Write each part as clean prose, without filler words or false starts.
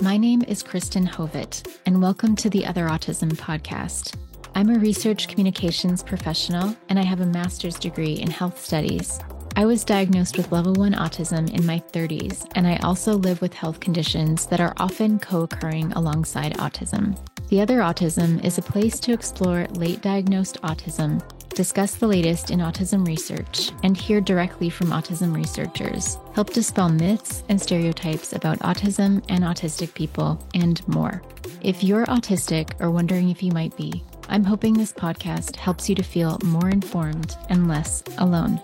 My name is Kristen Hovitt, and welcome to the Other Autism podcast. I'm a research communications professional, and I have a master's degree in health studies. I was diagnosed with level 1 autism in my 30s, and I also live with health conditions that are often co-occurring alongside autism. The Other Autism is a place to explore late diagnosed autism, discuss the latest in autism research, and hear directly from autism researchers, help dispel myths and stereotypes about autism and autistic people, and more. If you're autistic or wondering if you might be, I'm hoping this podcast helps you to feel more informed and less alone.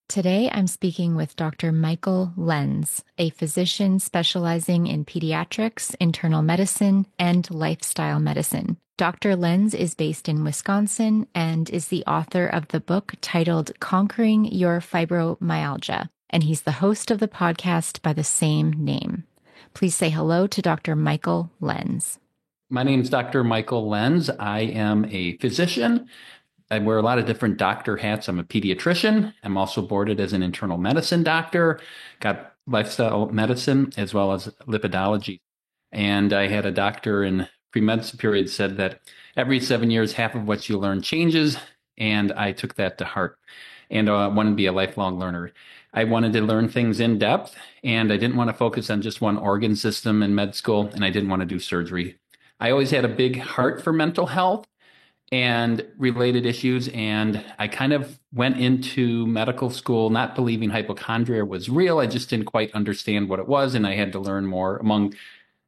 Today, I'm speaking with Dr. Michael Lenz, a physician specializing in pediatrics, internal medicine, and lifestyle medicine. Dr. Lenz is based in Wisconsin and is the author of the book titled Conquering Your Fibromyalgia, and he's the host of the podcast by the same name. Please say hello to Dr. Michael Lenz. My name is Dr. Michael Lenz. I am a physician. I wear a lot of different doctor hats. I'm a pediatrician. I'm also boarded as an internal medicine doctor, got lifestyle medicine as well as lipidology. And I had a doctor in pre-med period said that every 7 years, half of what you learn changes. And I took that to heart and wanted to be a lifelong learner. I wanted to learn things in depth, and I didn't want to focus on just one organ system in med school, and I didn't want to do surgery. I always had a big heart for mental health and related issues. And I kind of went into medical school not believing hypochondria was real. I just didn't quite understand what it was. And I had to learn more among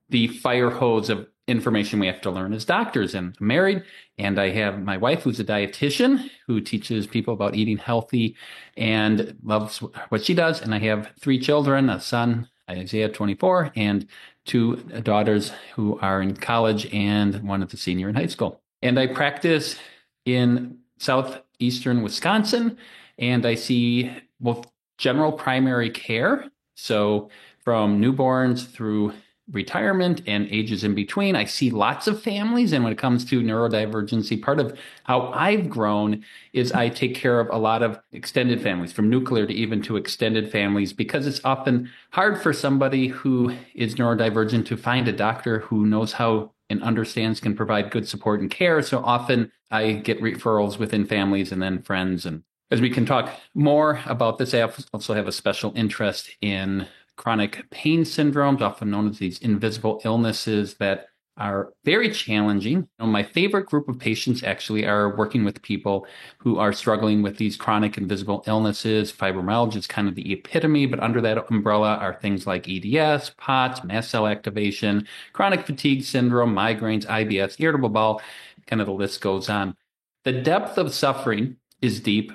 the fire hose of information we have to learn as doctors. And I'm married, and I have my wife who's a dietitian who teaches people about eating healthy and loves what she does. And I have 3 children, a son, Isaiah, 24, and 2 daughters who are in college and one at the senior in high school. And I practice in southeastern Wisconsin, and I see both general primary care, so from newborns through retirement and ages in between. I see lots of families, and when it comes to neurodivergency, part of how I've grown is I take care of a lot of extended families, from nuclear to even to extended families, because it's often hard for somebody who is neurodivergent to find a doctor who knows how and understands, can provide good support and care. So often I get referrals within families and then friends. And as we can talk more about this, I also have a special interest in chronic pain syndromes, often known as these invisible illnesses that are very challenging. My favorite group of patients actually are working with people who are struggling with these chronic invisible illnesses. Fibromyalgia is kind of the epitome, but under that umbrella are things like EDS, POTS, mast cell activation, chronic fatigue syndrome, migraines, IBS, irritable bowel, kind of the list goes on. The depth of suffering is deep,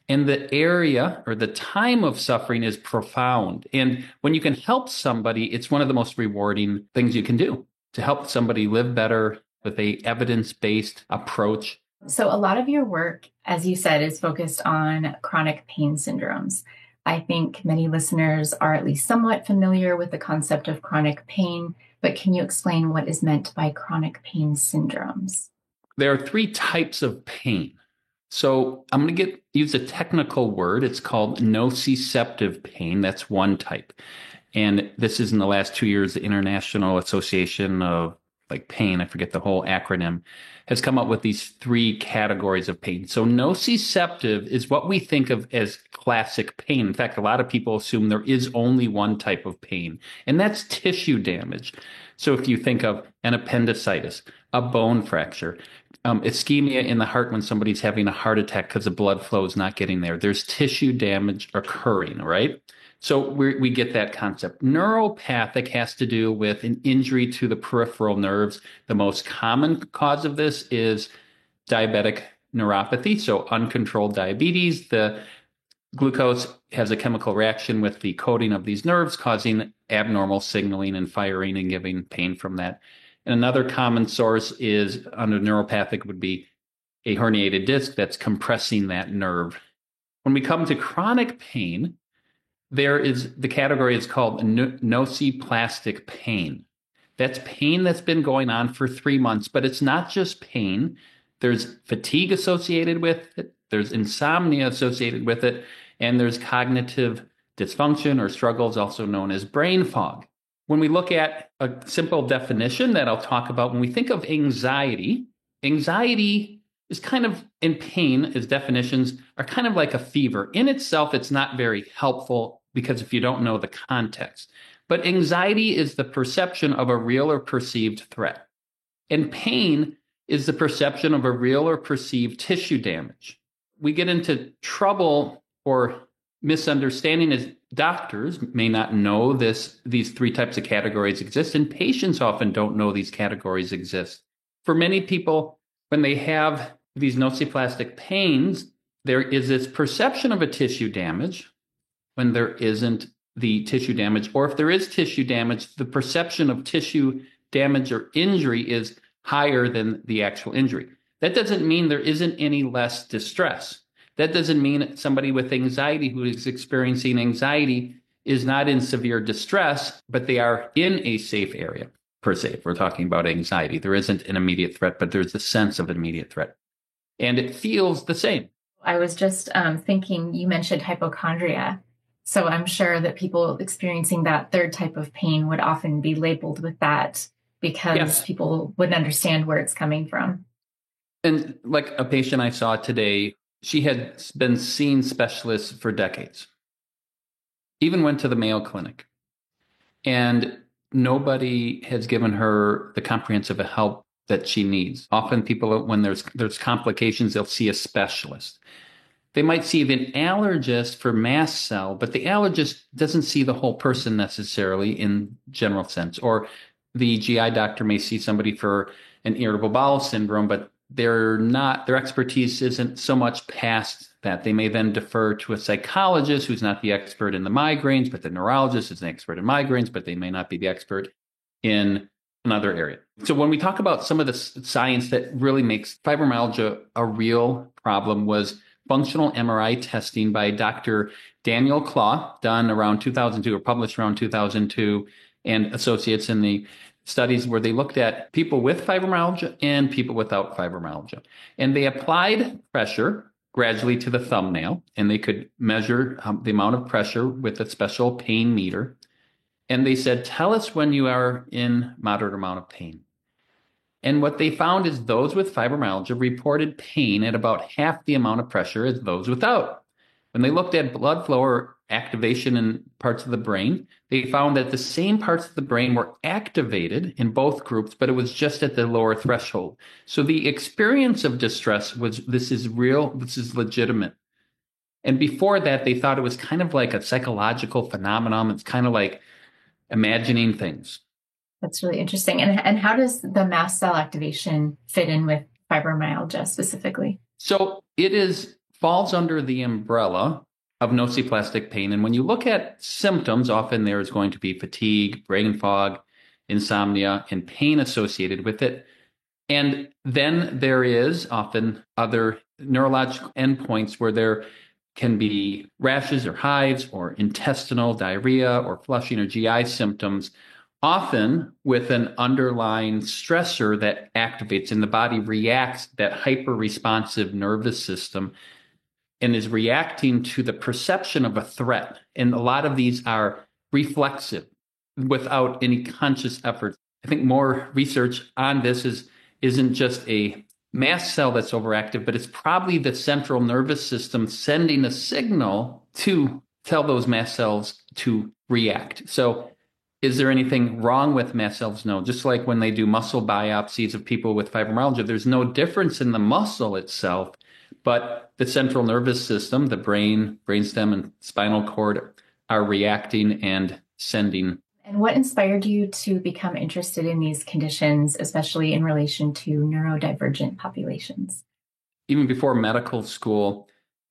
and the area or the time of suffering is profound. And when you can help somebody, it's one of the most rewarding things you can do, to help somebody live better with a evidence-based approach. So a lot of your work, as you said, is focused on chronic pain syndromes. I think many listeners are at least somewhat familiar with the concept of chronic pain, but can you explain what is meant by chronic pain syndromes? There are 3 types of pain. So I'm going to use a technical word. It's called nociceptive pain. That's one type. And this is in the last 2 years, the International Association of Pain, I forget the whole acronym, has come up with these 3 categories of pain. So nociceptive is what we think of as classic pain. In fact, a lot of people assume there is only one type of pain, and that's tissue damage. So if you think of an appendicitis, a bone fracture, ischemia in the heart when somebody's having a heart attack because the blood flow is not getting there, there's tissue damage occurring, right? So we get that concept. Neuropathic has to do with an injury to the peripheral nerves. The most common cause of this is diabetic neuropathy, so uncontrolled diabetes. The glucose has a chemical reaction with the coating of these nerves, causing abnormal signaling and firing and giving pain from that. And another common source is under neuropathic would be a herniated disc that's compressing that nerve. When we come to chronic pain, the category is called nociplastic pain. That's pain that's been going on for 3 months, but it's not just pain. There's fatigue associated with it, there's insomnia associated with it, and there's cognitive dysfunction or struggles, also known as brain fog. When we look at a simple definition that I'll talk about, when we think of anxiety, anxiety is kind of, in pain, as definitions, are kind of like a fever. In itself, it's not very helpful because if you don't know the context. But anxiety is the perception of a real or perceived threat. And pain is the perception of a real or perceived tissue damage. We get into trouble or misunderstanding as doctors may not know these 3 types of categories exist, and patients often don't know these categories exist. For many people, when they have these nociplastic pains, there is this perception of a tissue damage when there isn't the tissue damage, or if there is tissue damage, the perception of tissue damage or injury is higher than the actual injury. That doesn't mean there isn't any less distress. That doesn't mean somebody with anxiety who is experiencing anxiety is not in severe distress, but they are in a safe area, per se. If we're talking about anxiety, there isn't an immediate threat, but there's a sense of an immediate threat. And it feels the same. I was just thinking, you mentioned hypochondria. So I'm sure that people experiencing that 3rd type of pain would often be labeled with that because people wouldn't understand where it's coming from. And like a patient I saw today, she had been seeing specialists for decades, even went to the Mayo Clinic, and nobody has given her the comprehensive help that she needs. Often people, when there's complications, they'll see a specialist. They might see an allergist for mast cell, but the allergist doesn't see the whole person necessarily in general sense. Or the GI doctor may see somebody for an irritable bowel syndrome, but their expertise isn't so much past that. They may then defer to a psychologist who's not the expert in the migraines, but the neurologist is an expert in migraines, but they may not be the expert in another area. So when we talk about some of the science that really makes fibromyalgia a real problem was functional MRI testing by Dr. Daniel Claw, done around 2002 or published around 2002, and associates in the studies where they looked at people with fibromyalgia and people without fibromyalgia. And they applied pressure gradually to the thumbnail, and they could measure the amount of pressure with a special pain meter. And they said, tell us when you are in moderate amount of pain. And what they found is those with fibromyalgia reported pain at about half the amount of pressure as those without. When they looked at blood flow or activation in parts of the brain, they found that the same parts of the brain were activated in both groups, but it was just at the lower threshold. So the experience of distress was, this is real, this is legitimate. And before that, they thought it was kind of like a psychological phenomenon. It's kind of like imagining things. That's really interesting. And how does the mast cell activation fit in with fibromyalgia specifically? So falls under the umbrella of nociplastic pain. And when you look at symptoms, often there is going to be fatigue, brain fog, insomnia, and pain associated with it. And then there is often other neurological endpoints where there can be rashes or hives or intestinal diarrhea or flushing or GI symptoms, often with an underlying stressor that activates and the body reacts, that hyper-responsive nervous system, and is reacting to the perception of a threat. And a lot of these are reflexive without any conscious effort. I think more research on this isn't just a mast cell that's overactive, but it's probably the central nervous system sending a signal to tell those mast cells to react. So is there anything wrong with mast cells? No. Just like when they do muscle biopsies of people with fibromyalgia, there's no difference in the muscle itself, but the central nervous system, the brain, brainstem, and spinal cord are reacting and sending. And what inspired you to become interested in these conditions, especially in relation to neurodivergent populations? Even before medical school,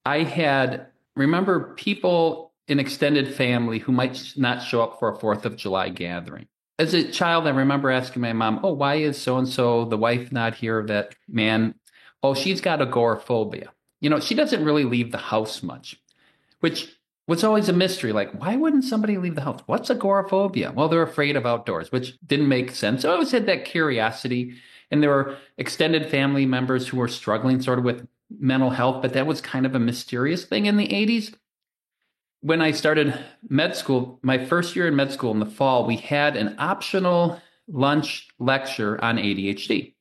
I remember people in extended family who might not show up for a 4th of July gathering. As a child, I remember asking my mom, oh, why is so-and-so, the wife, not here, that man? Oh, she's got agoraphobia. She doesn't really leave the house much, which was always a mystery. Like, why wouldn't somebody leave the house? What's agoraphobia? Well, they're afraid of outdoors, which didn't make sense. So I always had that curiosity. And there were extended family members who were struggling sort of with mental health, but that was kind of a mysterious thing in the 80s. When I started med school, my first year in med school in the fall, we had an optional lunch lecture on ADHD.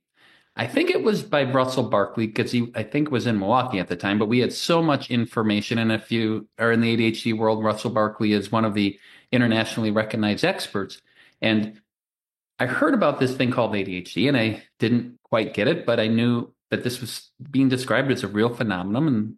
I think it was by Russell Barkley because I think, was in Milwaukee at the time, but we had so much information. And if you are in the ADHD world, Russell Barkley is one of the internationally recognized experts. And I heard about this thing called ADHD and I didn't quite get it, but I knew that this was being described as a real phenomenon. And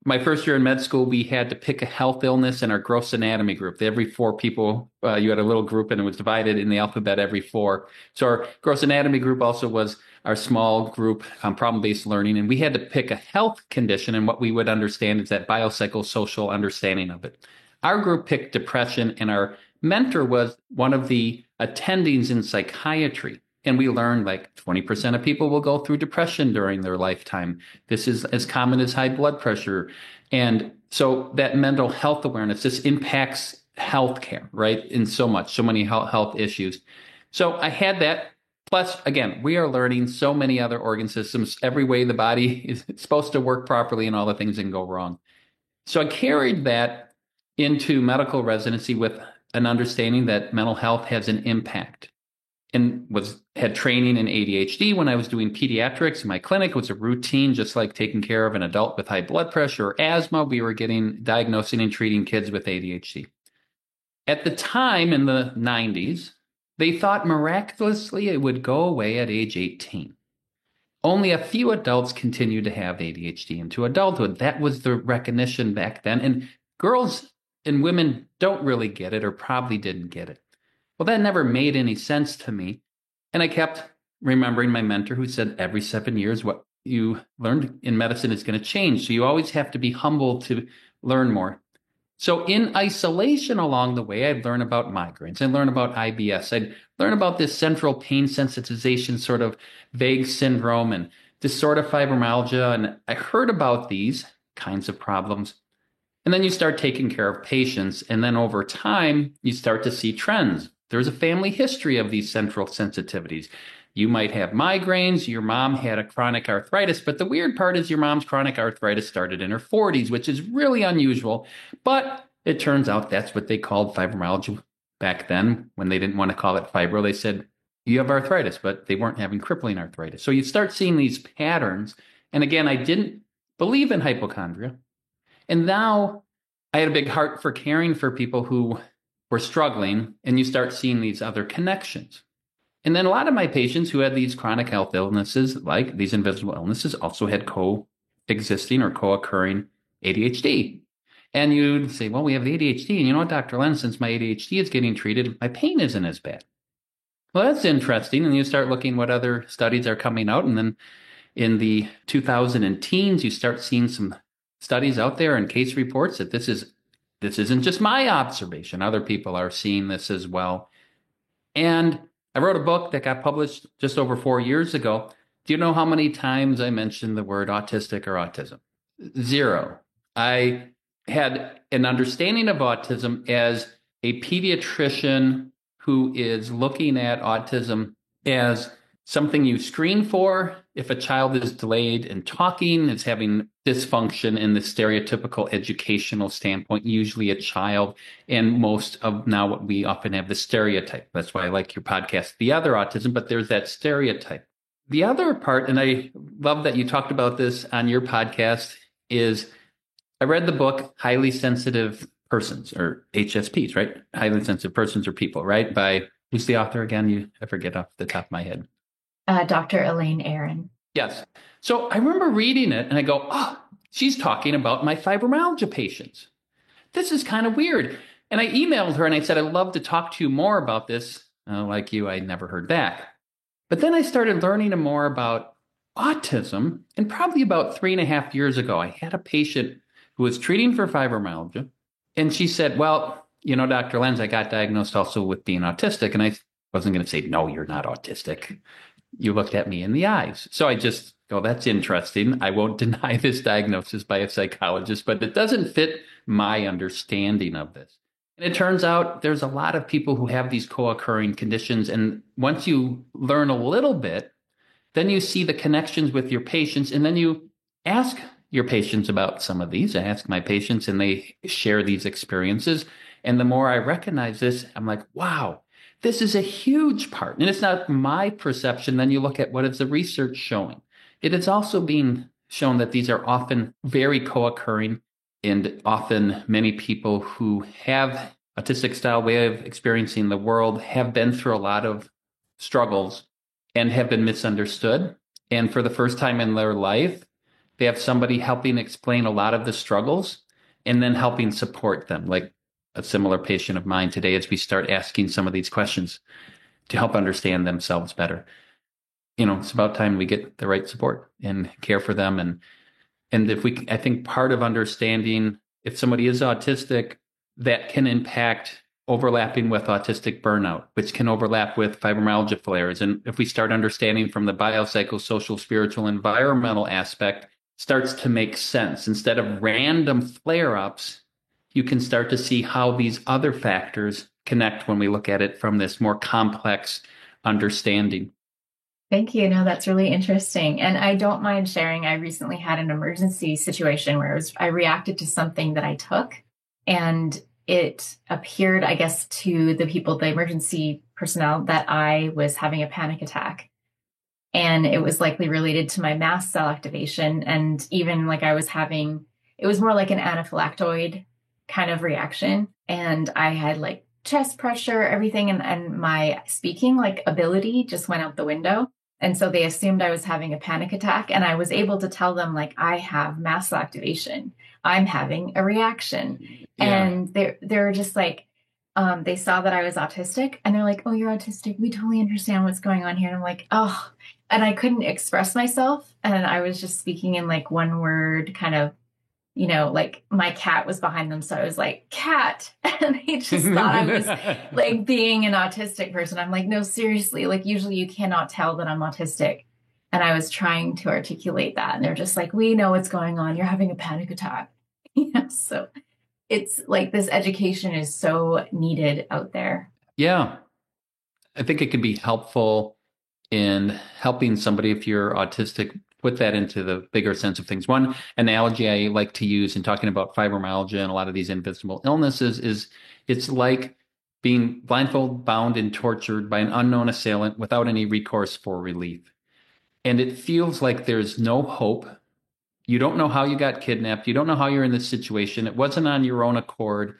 my first year in med school, we had to pick a health illness in our gross anatomy group. Every 4 people, you had a little group and it was divided in the alphabet every 4. So our gross anatomy group also was our small group on problem-based learning. And we had to pick a health condition. And what we would understand is that biopsychosocial understanding of it. Our group picked depression and our mentor was one of the attendings in psychiatry. And we learned like 20% of people will go through depression during their lifetime. This is as common as high blood pressure. And so that mental health awareness, this impacts healthcare, right? In so many health issues. So I had that. Plus, again, we are learning so many other organ systems, every way the body is supposed to work properly and all the things that can go wrong. So I carried that into medical residency with an understanding that mental health has an impact. And had training in ADHD when I was doing pediatrics in my clinic. It was a routine, just like taking care of an adult with high blood pressure or asthma. We were diagnosing and treating kids with ADHD. At the time in the 90s, they thought miraculously it would go away at age 18. Only a few adults continued to have ADHD into adulthood. That was the recognition back then. And girls and women don't really get it or probably didn't get it. Well, that never made any sense to me. And I kept remembering my mentor who said every 7 years, what you learned in medicine is going to change. So you always have to be humble to learn more. So in isolation along the way, I'd learn about migraines. I'd learn about IBS. I'd learn about this central pain sensitization sort of vague syndrome and disorder fibromyalgia. And I heard about these kinds of problems. And then you start taking care of patients. And then over time, you start to see trends. There's a family history of these central sensitivities. You might have migraines. Your mom had a chronic arthritis. But the weird part is your mom's chronic arthritis started in her 40s, which is really unusual. But it turns out that's what they called fibromyalgia back then. When they didn't want to call it fibro, they said, you have arthritis, but they weren't having crippling arthritis. So you start seeing these patterns. And again, I didn't believe in hypochondria. And now I had a big heart for caring for people who were struggling, and you start seeing these other connections. And then a lot of my patients who had these chronic health illnesses, like these invisible illnesses, also had coexisting or co-occurring ADHD. And you'd say, well, we have the ADHD. And you know what, Dr. Lenz, since my ADHD is getting treated, my pain isn't as bad. Well, that's interesting. And you start looking what other studies are coming out. And then in the 2010s, you start seeing some studies out there and case reports that this isn't just my observation. Other people are seeing this as well. And I wrote a book that got published just over 4 years ago. Do you know how many times I mentioned the word autistic or autism? 0. I had an understanding of autism as a pediatrician who is looking at autism as something you screen for if a child is delayed in talking, is having dysfunction in the stereotypical educational standpoint, usually a child, and most of now what we often have the stereotype. That's why I like your podcast, The Other Autism, but there's that stereotype. The other part, and I love that you talked about this on your podcast, is I read the book Highly Sensitive Persons, or HSPs, right? Highly Sensitive Persons or People, right? By, who's the author again? I forget off the top of my head. Dr. Elaine Aron. Yes. So I remember reading it and I go, oh, she's talking about my fibromyalgia patients. This is kind of weird. And I emailed her and I said, I'd love to talk to you more about this. Like you, I never heard back. But then I started learning more about autism. And probably about 3.5 years ago, I had a patient who was treating for fibromyalgia. And she said, well, you know, Dr. Lenz, I got diagnosed also with being autistic. And I wasn't going to say, no, you're not autistic. You looked at me in the eyes. So I just go, that's interesting. I won't deny this diagnosis by a psychologist, but it doesn't fit my understanding of this. And it turns out there's a lot of people who have these co-occurring conditions. And once you learn a little bit, then you see the connections with your patients, and then you ask your patients about some of these. I ask my patients and they share these experiences. And the more I recognize this, I'm like, wow, this is a huge part. And it's not my perception. Then you look at what is the research showing. It is also being shown that these are often very co-occurring, and often many people who have autistic style way of experiencing the world have been through a lot of struggles and have been misunderstood. And for the first time in their life, they have somebody helping explain a lot of the struggles and then helping support them, like a similar patient of mine today, as we start asking some of these questions to help understand themselves better. It's about time we get the right support and care for them. And I think part of understanding if somebody is autistic, that can impact overlapping with autistic burnout, which can overlap with fibromyalgia flares. And if we start understanding from the biopsychosocial, spiritual, environmental aspect, starts to make sense. Instead of random flare-ups, you can start to see how these other factors connect when we look at it from this more complex understanding. Thank you. No, that's really interesting. And I don't mind sharing. I recently had an emergency situation where I reacted to something that I took, and it appeared, I guess, to the people, the emergency personnel, that I was having a panic attack. And it was likely related to my mast cell activation. And even like it was more like an anaphylactoid kind of reaction. And I had like chest pressure, everything. And my speaking ability just went out the window. And so they assumed I was having a panic attack. And I was able to tell them, I have mast cell activation. I'm having a reaction. Yeah. And they're just they saw that I was autistic, and they're like, oh, you're autistic. We totally understand what's going on here. And I'm like, oh, and I couldn't express myself. And I was just speaking in one word, kind of, my cat was behind them. So I was like, cat. And they just thought I was being an autistic person. I'm like, no, seriously, usually you cannot tell that I'm autistic. And I was trying to articulate that. And they're just like, we know what's going on. You're having a panic attack. So it's this education is so needed out there. Yeah. I think it can be helpful in helping somebody, if you're autistic, put that into the bigger sense of things. One analogy I like to use in talking about fibromyalgia and a lot of these invisible illnesses is it's like being blindfold, bound, and tortured by an unknown assailant without any recourse for relief. And it feels like there's no hope. You don't know how you got kidnapped. You don't know how you're in this situation. It wasn't on your own accord.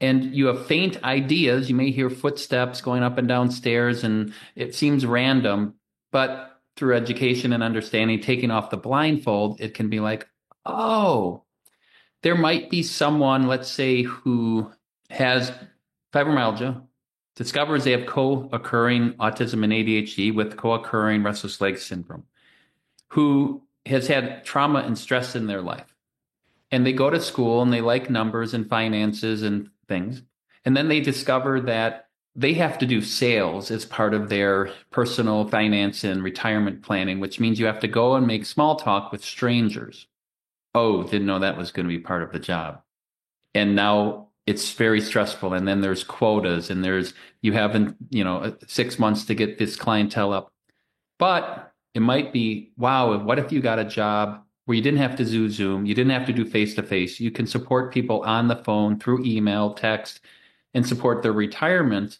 And you have faint ideas. You may hear footsteps going up and down stairs, and it seems random. But through education and understanding, taking off the blindfold, it can be like, oh, there might be someone, let's say, who has fibromyalgia, discovers they have co-occurring autism and ADHD with co-occurring restless leg syndrome, who has had trauma and stress in their life. And they go to school and they like numbers and finances and things. And then they discover that they have to do sales as part of their personal finance and retirement planning, which means you have to go and make small talk with strangers. Oh, didn't know that was going to be part of the job. And now it's very stressful. And then there's quotas, and you haven't, 6 months to get this clientele up. But it might be, wow, what if you got a job where you didn't have to do Zoom, you didn't have to do face-to-face, you can support people on the phone, through email, text, and support their retirement.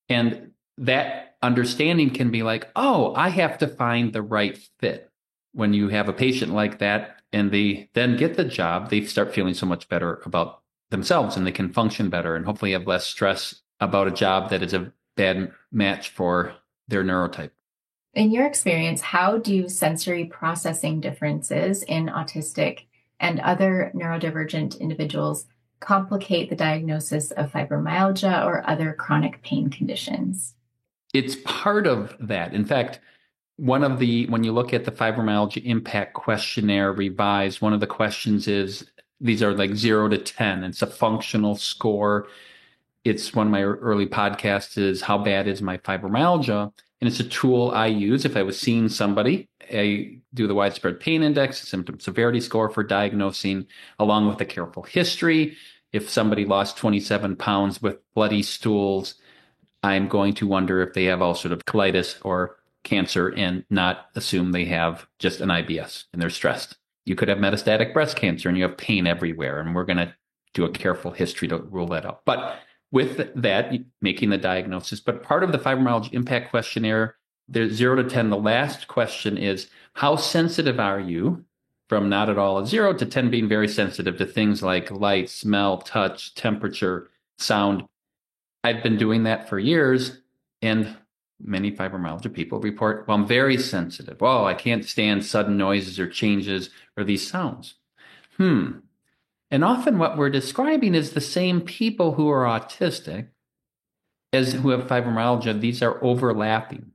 And that understanding can be like, oh, I have to find the right fit. When you have a patient like that and they then get the job, they start feeling so much better about themselves, and they can function better and hopefully have less stress about a job that is a bad match for their neurotype. In your experience, how do sensory processing differences in autistic and other neurodivergent individuals complicate the diagnosis of fibromyalgia or other chronic pain conditions? It's part of that. In fact, when you look at the Fibromyalgia Impact Questionnaire revised, one of the questions is, these are 0 to 10. It's a functional score. It's one of my early podcasts is, how bad is my fibromyalgia? And it's a tool I use if I was seeing somebody. I do the widespread pain index, symptom severity score for diagnosing, along with a careful history. If somebody lost 27 pounds with bloody stools, I'm going to wonder if they have ulcerative colitis or cancer and not assume they have just an IBS and they're stressed. You could have metastatic breast cancer and you have pain everywhere, and we're going to do a careful history to rule that out. But with that, making the diagnosis. But part of the fibromyalgia impact questionnaire, there's 0 to 10. The last question is, how sensitive are you, from not at all a 0 to 10 being very sensitive to things like light, smell, touch, temperature, sound. I've been doing that for years, and many fibromyalgia people report, well, I'm very sensitive. Oh, I can't stand sudden noises or changes or these sounds. And often what we're describing is the same people who are autistic as who have fibromyalgia. These are overlapping.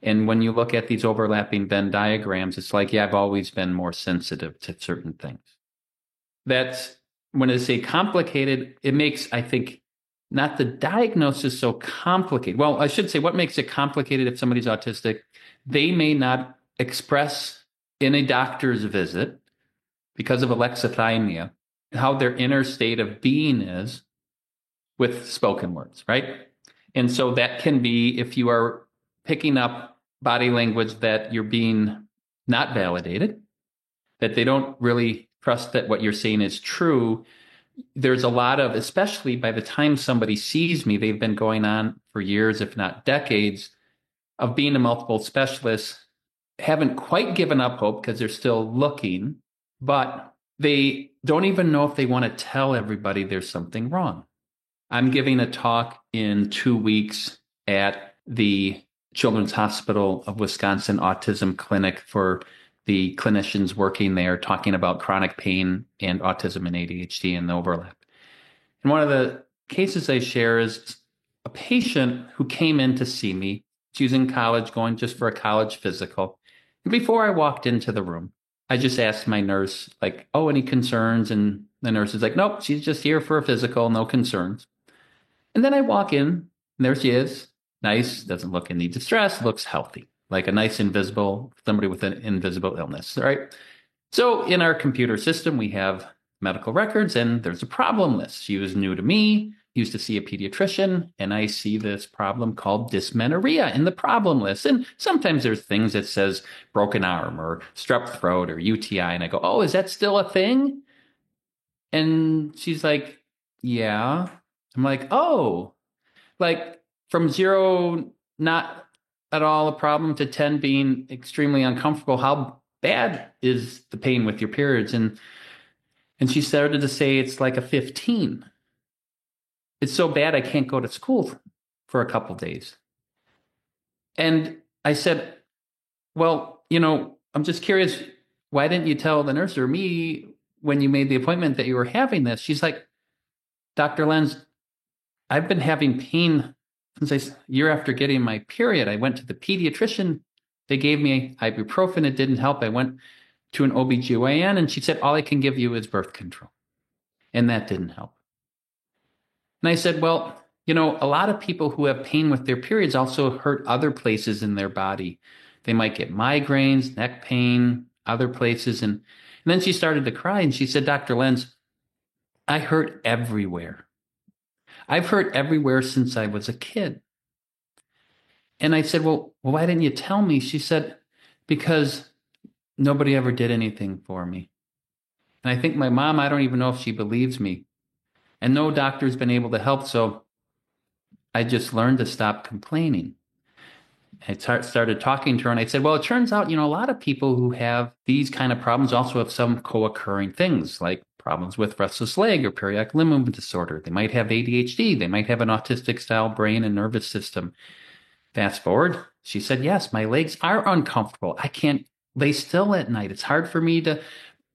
And when you look at these overlapping Venn diagrams, it's like, yeah, I've always been more sensitive to certain things. That's when I say complicated, it makes, I think, not the diagnosis so complicated. Well, I should say what makes it complicated if somebody's autistic, they may not express in a doctor's visit because of alexithymia how their inner state of being is with spoken words, right? And so that can be, if you are picking up body language that you're being not validated, that they don't really trust that what you're saying is true. There's a lot of, especially by the time somebody sees me, they've been going on for years, if not decades, of being a multiple specialist, haven't quite given up hope because they're still looking, but they don't even know if they want to tell everybody there's something wrong. I'm giving a talk in 2 weeks at the Children's Hospital of Wisconsin Autism Clinic for the clinicians working there, talking about chronic pain and autism and ADHD and the overlap. And one of the cases I share is a patient who came in to see me. She's in college, going just for a college physical. And before I walked into the room, I just asked my nurse, like, oh, any concerns? And the nurse is like, nope, she's just here for a physical, no concerns. And then I walk in, and there she is. Nice, doesn't look any distress, looks healthy, like a nice invisible, somebody with an invisible illness, right? So in our computer system, we have medical records, and there's a problem list. She was new to me, used to see a pediatrician, and I see this problem called dysmenorrhea in the problem list. And sometimes there's things that says broken arm or strep throat or UTI, and I go, oh, is that still a thing? And she's like, yeah. I'm like, oh, like from 0, not at all a problem, to 10 being extremely uncomfortable. How bad is the pain with your periods? And she started to say it's like a 15. It's so bad I can't go to school for a couple days. And I said, well, I'm just curious, why didn't you tell the nurse or me when you made the appointment that you were having this? She's like, Dr. Lenz, I've been having pain since a year after getting my period. I went to the pediatrician. They gave me ibuprofen. It didn't help. I went to an OBGYN, and she said, all I can give you is birth control. And that didn't help. And I said, well, a lot of people who have pain with their periods also hurt other places in their body. They might get migraines, neck pain, other places. And then she started to cry, and she said, Dr. Lenz, I hurt everywhere. I've hurt everywhere since I was a kid. And I said, well, why didn't you tell me? She said, because nobody ever did anything for me. And I think my mom, I don't even know if she believes me. And no doctor's been able to help, so I just learned to stop complaining. I started talking to her, and I said, well, it turns out, a lot of people who have these kind of problems also have some co-occurring things, like problems with restless leg or periodic limb movement disorder. They might have ADHD. They might have an autistic-style brain and nervous system. Fast forward, she said, yes, my legs are uncomfortable. I can't lay still at night. It's hard for me to...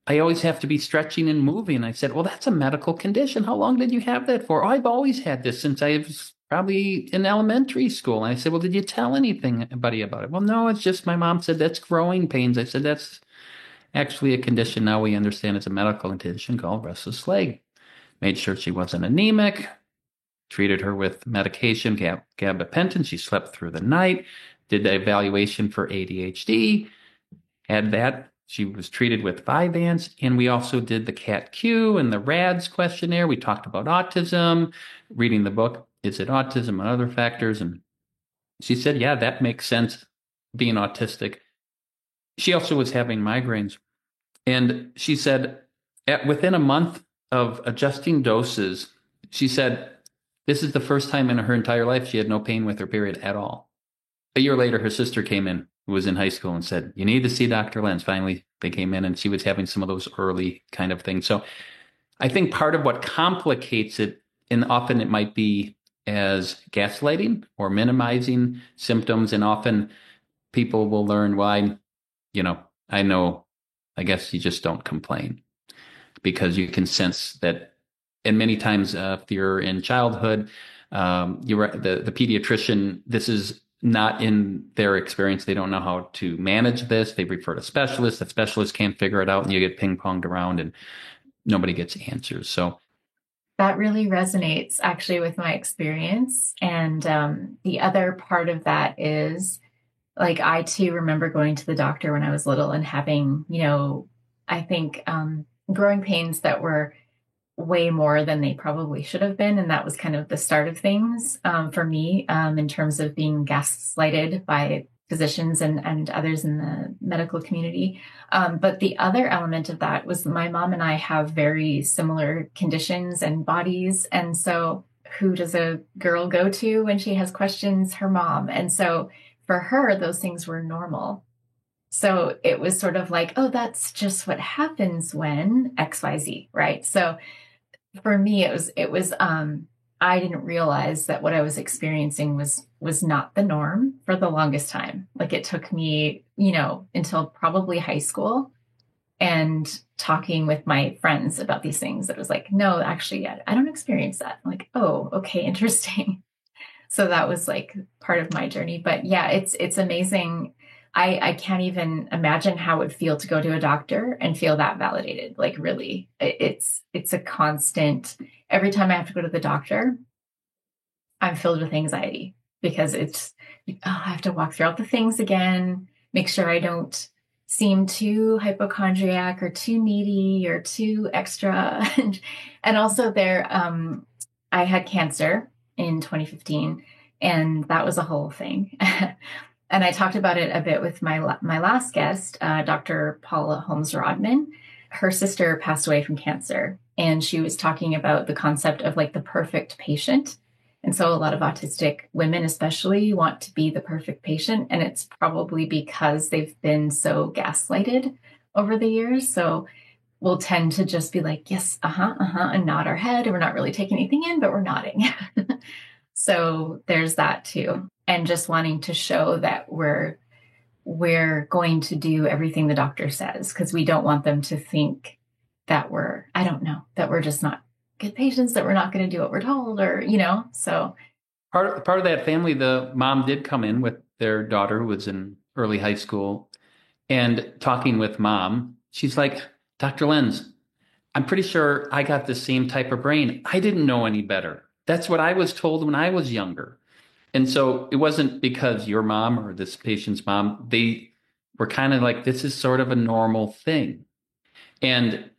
I always have to be stretching and moving. I said, well, that's a medical condition. How long did you have that for? Oh, I've always had this since I was probably in elementary school. And I said, well, did you tell anybody about it? Well, no, it's just my mom said that's growing pains. I said, that's actually a condition now we understand it's a medical condition called restless leg. Made sure she wasn't anemic, treated her with medication, gabapentin. She slept through the night, did the evaluation for ADHD, had that. She was treated with Vyvanse, and we also did the CAT-Q and the RADS questionnaire. We talked about autism, reading the book, Is It Autism and Other Factors? And she said, yeah, that makes sense, being autistic. She also was having migraines. And she said, within a month of adjusting doses, she said, this is the first time in her entire life she had no pain with her period at all. A year later, her sister came in, who was in high school, and said, you need to see Dr. Lenz. Finally, they came in, and she was having some of those early kind of things. So I think part of what complicates it, and often it might be as gaslighting or minimizing symptoms, and often people will learn why, I guess you just don't complain, because you can sense that. And many times, if you're in childhood, the pediatrician, this is not in their experience. They don't know how to manage this. They refer to specialists. The specialists can't figure it out, and you get ping-ponged around and nobody gets answers. So that really resonates actually with my experience. And the other part of that is, like, I too remember going to the doctor when I was little and having, I think growing pains that were way more than they probably should have been. And that was kind of the start of things for me in terms of being gaslighted by physicians and others in the medical community. But the other element of that was my mom and I have very similar conditions and bodies. And so who does a girl go to when she has questions? Her mom. And so for her, those things were normal. So it was sort of like, oh, that's just what happens when XYZ, right? So for me, it was I didn't realize that what I was experiencing was not the norm for the longest time. Like, it took me, until probably high school and talking with my friends about these things. It was like, no, actually, I don't experience that. I'm like, oh, okay, interesting. So that was like part of my journey. But yeah, it's amazing. I can't even imagine how it would feel to go to a doctor and feel that validated. Like, really, it's a constant. Every time I have to go to the doctor, I'm filled with anxiety because I have to walk through all the things again, make sure I don't seem too hypochondriac or too needy or too extra. And also I had cancer in 2015, and that was a whole thing. And I talked about it a bit with my last guest, Dr. Paula Holmes Rodman. Her sister passed away from cancer, and she was talking about the concept of like the perfect patient. And so a lot of autistic women especially want to be the perfect patient. And it's probably because they've been so gaslighted over the years. So we'll tend to just be like, yes, and nod our head. And we're not really taking anything in, but we're nodding. So there's that too. And just wanting to show that we're going to do everything the doctor says, because we don't want them to think that that we're just not good patients, that we're not going to do what we're told, or, so. Part of that family, the mom did come in with their daughter who was in early high school, and talking with mom, she's like, Dr. Lenz, I'm pretty sure I got the same type of brain. I didn't know any better. That's what I was told when I was younger. And so it wasn't because your mom or this patient's mom, they were kind of like, this is sort of a normal thing. And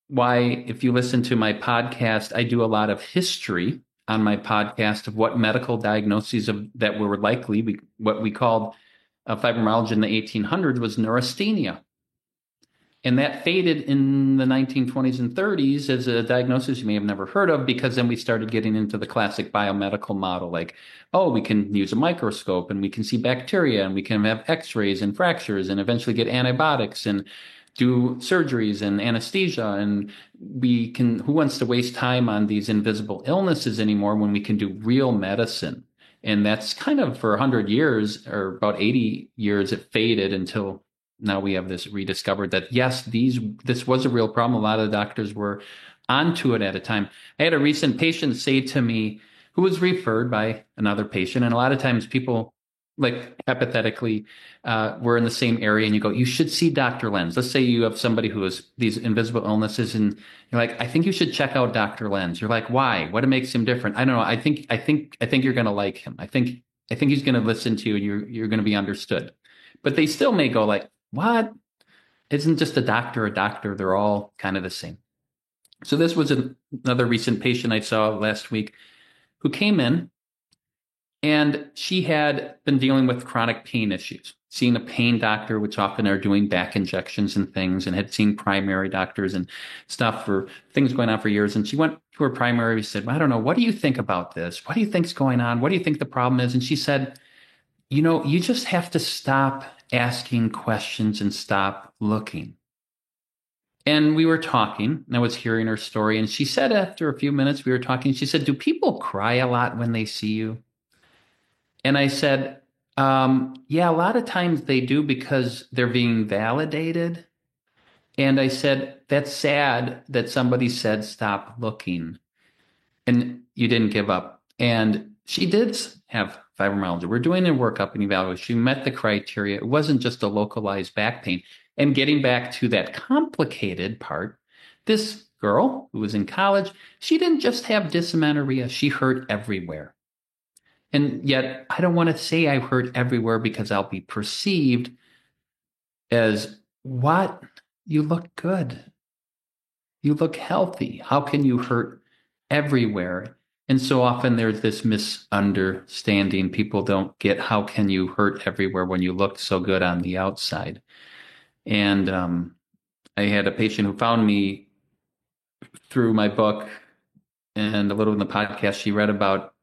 why, if you listen to my podcast, I do a lot of history on my podcast of what medical diagnoses that were likely, what we called fibromyalgia in the 1800s was neurasthenia. And that faded in the 1920s and 30s as a diagnosis you may have never heard of, because then we started getting into the classic biomedical model, like, oh, we can use a microscope and we can see bacteria and we can have x-rays and fractures and eventually get antibiotics and do surgeries and anesthesia. And who wants to waste time on these invisible illnesses anymore when we can do real medicine? And that's kind of for 100 years or about 80 years, it faded until now we have this rediscovered that, yes, this was a real problem. A lot of the doctors were onto it at a time. I had a recent patient say to me, who was referred by another patient, and a lot of times people, like, hypothetically, we're in the same area, and you go, you should see Dr. Lenz. Let's say you have somebody who has these invisible illnesses, and you're like, I think you should check out Dr. Lenz. You're like, why? What makes him different? I don't know. I think you're going to like him. I think I think he's going to listen to you and you're going to be understood. But they still may go like, what? Isn't just a doctor a doctor? They're all kind of the same. So this was another recent patient I saw last week who came in, and she had been dealing with chronic pain issues, seeing a pain doctor, which often are doing back injections and things, and had seen primary doctors and stuff for things going on for years. And she went to her primary and said, well, I don't know, what do you think about this? What do you think's going on? What do you think the problem is? And she said, you just have to stop asking questions and stop looking. And we were talking, and I was hearing her story. And she said, after a few minutes we were talking, she said, do people cry a lot when they see you? And I said, yeah, a lot of times they do because they're being validated. And I said, that's sad that somebody said, stop looking. And you didn't give up. And she did have fibromyalgia. We're doing a workup and evaluation. She met the criteria. It wasn't just a localized back pain. And getting back to that complicated part, this girl who was in college, she didn't just have dysmenorrhea. She hurt everywhere. And yet I don't want to say I hurt everywhere because I'll be perceived as, what? You look good. You look healthy. How can you hurt everywhere? And so often there's this misunderstanding. People don't get, how can you hurt everywhere when you look so good on the outside? And I had a patient who found me through my book and a little in the podcast. She read about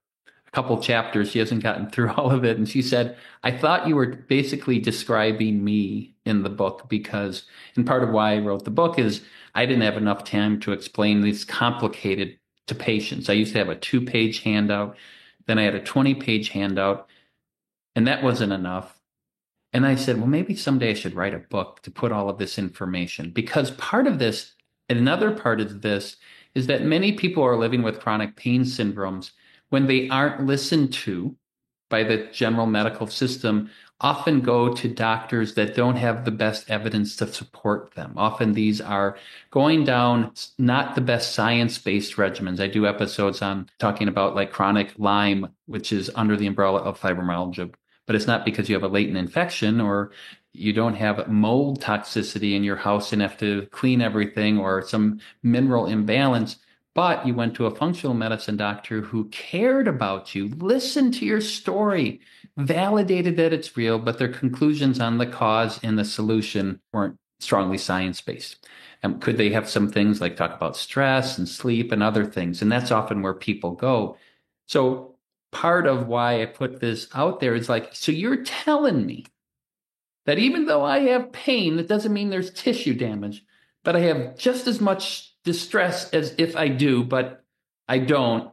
a couple chapters. She hasn't gotten through all of it. And she said, I thought you were basically describing me in the book because, and part of why I wrote the book is I didn't have enough time to explain these complicated to patients. I used to have a 2-page handout. Then I had a 20-page handout, and that wasn't enough. And I said, well, maybe someday I should write a book to put all of this information, because part of this, and another part of this, is that many people are living with chronic pain syndromes when they aren't listened to by the general medical system, often go to doctors that don't have the best evidence to support them. Often these are going down not the best science-based regimens. I do episodes on talking about like chronic Lyme, which is under the umbrella of fibromyalgia. But it's not because you have a latent infection or you don't have mold toxicity in your house and have to clean everything or some mineral imbalance, but you went to a functional medicine doctor who cared about you, listened to your story, validated that it's real, but their conclusions on the cause and the solution weren't strongly science-based. Could they have some things like talk about stress and sleep and other things? And that's often where people go. So part of why I put this out there is like, so you're telling me that even though I have pain, that doesn't mean there's tissue damage, but I have just as much distress as if I do, but I don't.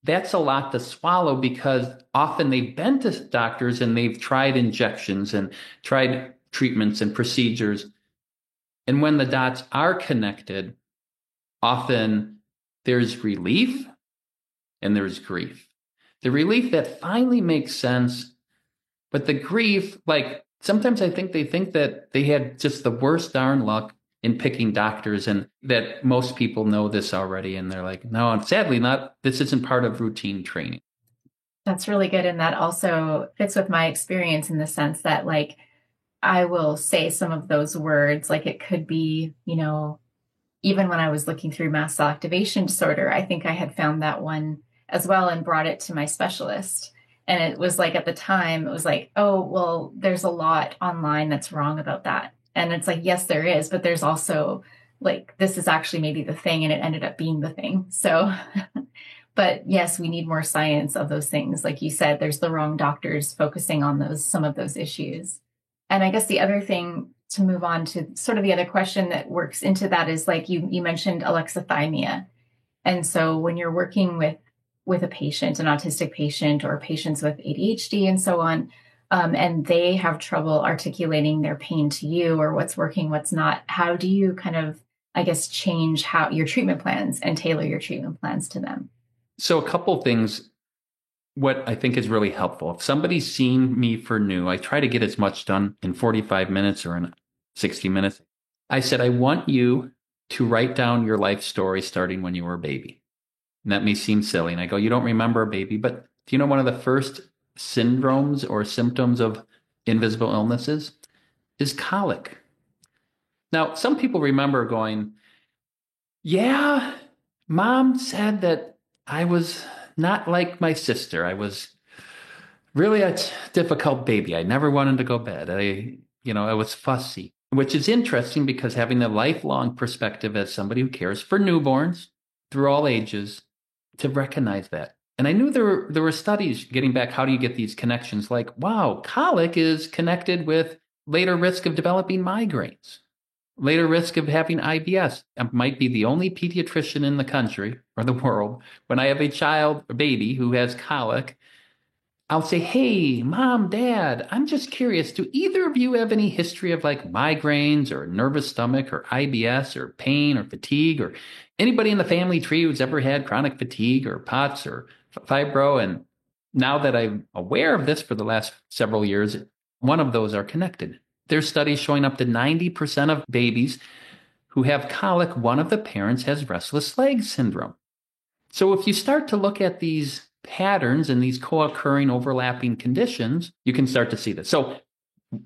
That's a lot to swallow, because often they've been to doctors and they've tried injections and tried treatments and procedures. And when the dots are connected, often there's relief and there's grief. The relief that finally makes sense, but the grief, like sometimes I think they think that they had just the worst darn luck in picking doctors and that most people know this already. And they're like, no, and sadly not, this isn't part of routine training. That's really good. And that also fits with my experience in the sense that like, I will say some of those words, like it could be, even when I was looking through mast cell activation disorder, I think I had found that one as well and brought it to my specialist. And it was like, at the time, it was like, oh, well, there's a lot online that's wrong about that. And it's like, yes, there is, but there's also like, this is actually maybe the thing, and it ended up being the thing. So, but yes, we need more science of those things. Like you said, there's the wrong doctors focusing on some of those issues. And I guess the other thing, to move on to sort of the other question that works into that, is like you mentioned alexithymia. And so when you're working with a patient, an autistic patient, or patients with ADHD and so on, and they have trouble articulating their pain to you, or what's working, what's not, how do you kind of, I guess, change how your treatment plans and tailor your treatment plans to them? So a couple things. What I think is really helpful, if somebody's seen me for new, I try to get as much done in 45 minutes or in 60 minutes. I said, I want you to write down your life story starting when you were a baby. And that may seem silly. And I go, you don't remember a baby, but do you know one of the first syndromes or symptoms of invisible illnesses is colic. Now, some people remember going, yeah, Mom said that I was not like my sister. I was really a difficult baby. I never wanted to go to bed. I was fussy, which is interesting because having the lifelong perspective as somebody who cares for newborns through all ages, to recognize that. And I knew there were studies getting back, how do you get these connections? Like, wow, colic is connected with later risk of developing migraines, later risk of having IBS. I might be the only pediatrician in the country or the world. When I have a baby who has colic, I'll say, hey, Mom, Dad, I'm just curious. Do either of you have any history of like migraines or nervous stomach or IBS or pain or fatigue, or anybody in the family tree who's ever had chronic fatigue or POTS or fibro? And now that I'm aware of this for the last several years, one of those are connected. There's studies showing up to 90% of babies who have colic, one of the parents has restless leg syndrome. So if you start to look at these patterns and these co-occurring overlapping conditions, you can start to see this. So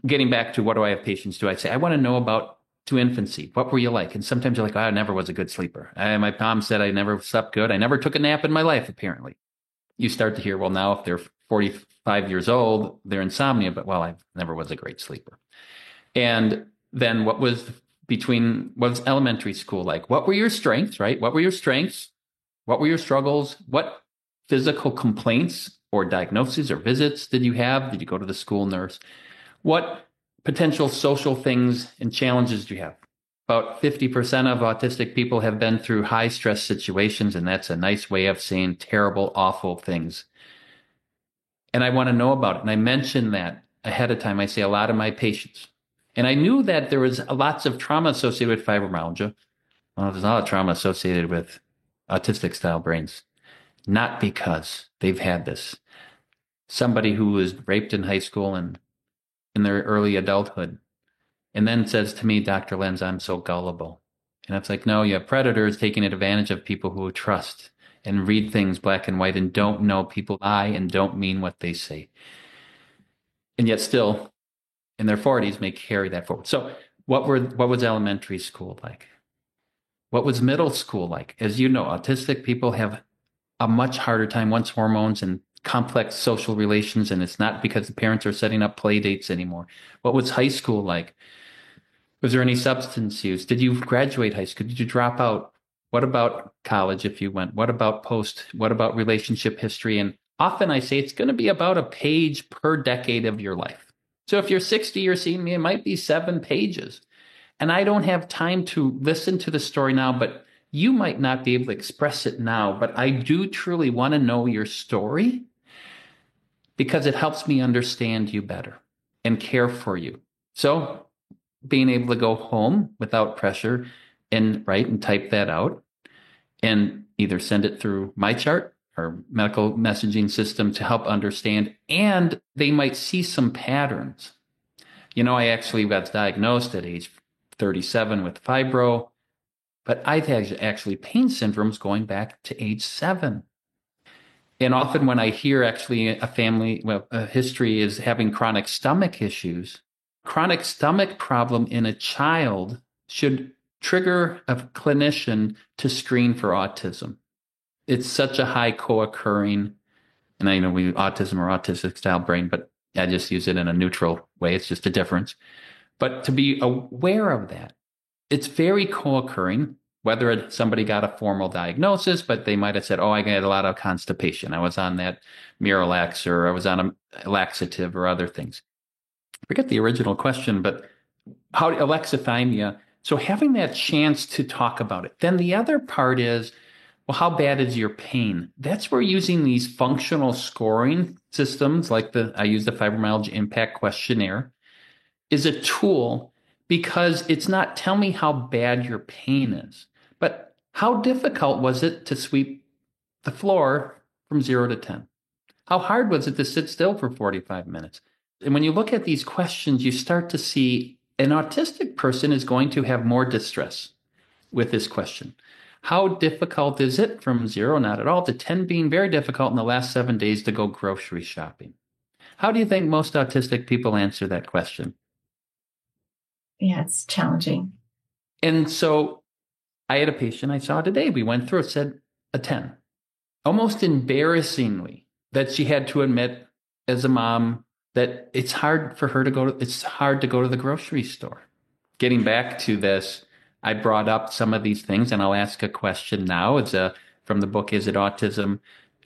getting back to what do I have patients do, I say, I want to know about to infancy. What were you like? And sometimes you're like, oh, I never was a good sleeper. My mom said I never slept good. I never took a nap in my life, apparently. You start to hear, well, now if they're 45 years old, they're insomnia, but well, I never was a great sleeper. And then what was elementary school like? What were your strengths, right? What were your strengths? What were your struggles? What physical complaints or diagnoses or visits did you have? Did you go to the school nurse? What potential social things and challenges do you have? About 50% of autistic people have been through high stress situations, and that's a nice way of saying terrible, awful things. And I want to know about it. And I mention that ahead of time. I say a lot of my patients. And I knew that there was lots of trauma associated with fibromyalgia. Well, there's a lot of trauma associated with autistic style brains. Not because they've had this. Somebody who was raped in high school and in their early adulthood, and then says to me, Dr. Lenz, I'm so gullible. And it's like, no, you have predators taking advantage of people who trust and read things black and white and don't know people lie and don't mean what they say. And yet still, in their 40s, may carry that forward. So what was elementary school like? What was middle school like? As you know, autistic people have a much harder time once hormones and complex social relations, and it's not because the parents are setting up play dates anymore. What was high school like? Was there any substance use? Did you graduate high school? Did you drop out? What about college if you went? What about post? What about relationship history? And often I say it's going to be about a page per decade of your life. So if you're 60, you're seeing me, it might be 7 pages. And I don't have time to listen to the story now, but you might not be able to express it now, but I do truly want to know your story because it helps me understand you better and care for you. So being able to go home without pressure and write and type that out and either send it through MyChart or medical messaging system to help understand, and they might see some patterns. I actually got diagnosed at age 37 with fibro. But I've had actually pain syndromes going back to age 7. And often when I hear actually a history is having chronic stomach issues, chronic stomach problem in a child should trigger a clinician to screen for autism. It's such a high co-occurring, and I know autism or autistic style brain, but I just use it in a neutral way. It's just a difference. But to be aware of that, it's very co-occurring, whether somebody got a formal diagnosis, but they might have said, oh, I got a lot of constipation. I was on that Miralax, or I was on a laxative or other things. I forget the original question, but alexithymia. So having that chance to talk about it. Then the other part is, well, how bad is your pain? That's where using these functional scoring systems, like I use the Fibromyalgia Impact Questionnaire, is a tool, because it's not tell me how bad your pain is, but how difficult was it to sweep the floor from 0 to 10? How hard was it to sit still for 45 minutes? And when you look at these questions, you start to see an autistic person is going to have more distress with this question. How difficult is it from 0, not at all, to 10 being very difficult in the last 7 days to go grocery shopping? How do you think most autistic people answer that question? Yeah, it's challenging. And so I had a patient I saw today. We went through it, said a 10. Almost embarrassingly, that she had to admit as a mom that it's hard for her to it's hard to go to the grocery store. Getting back to this, I brought up some of these things, and I'll ask a question now. From the book, Is It Autism?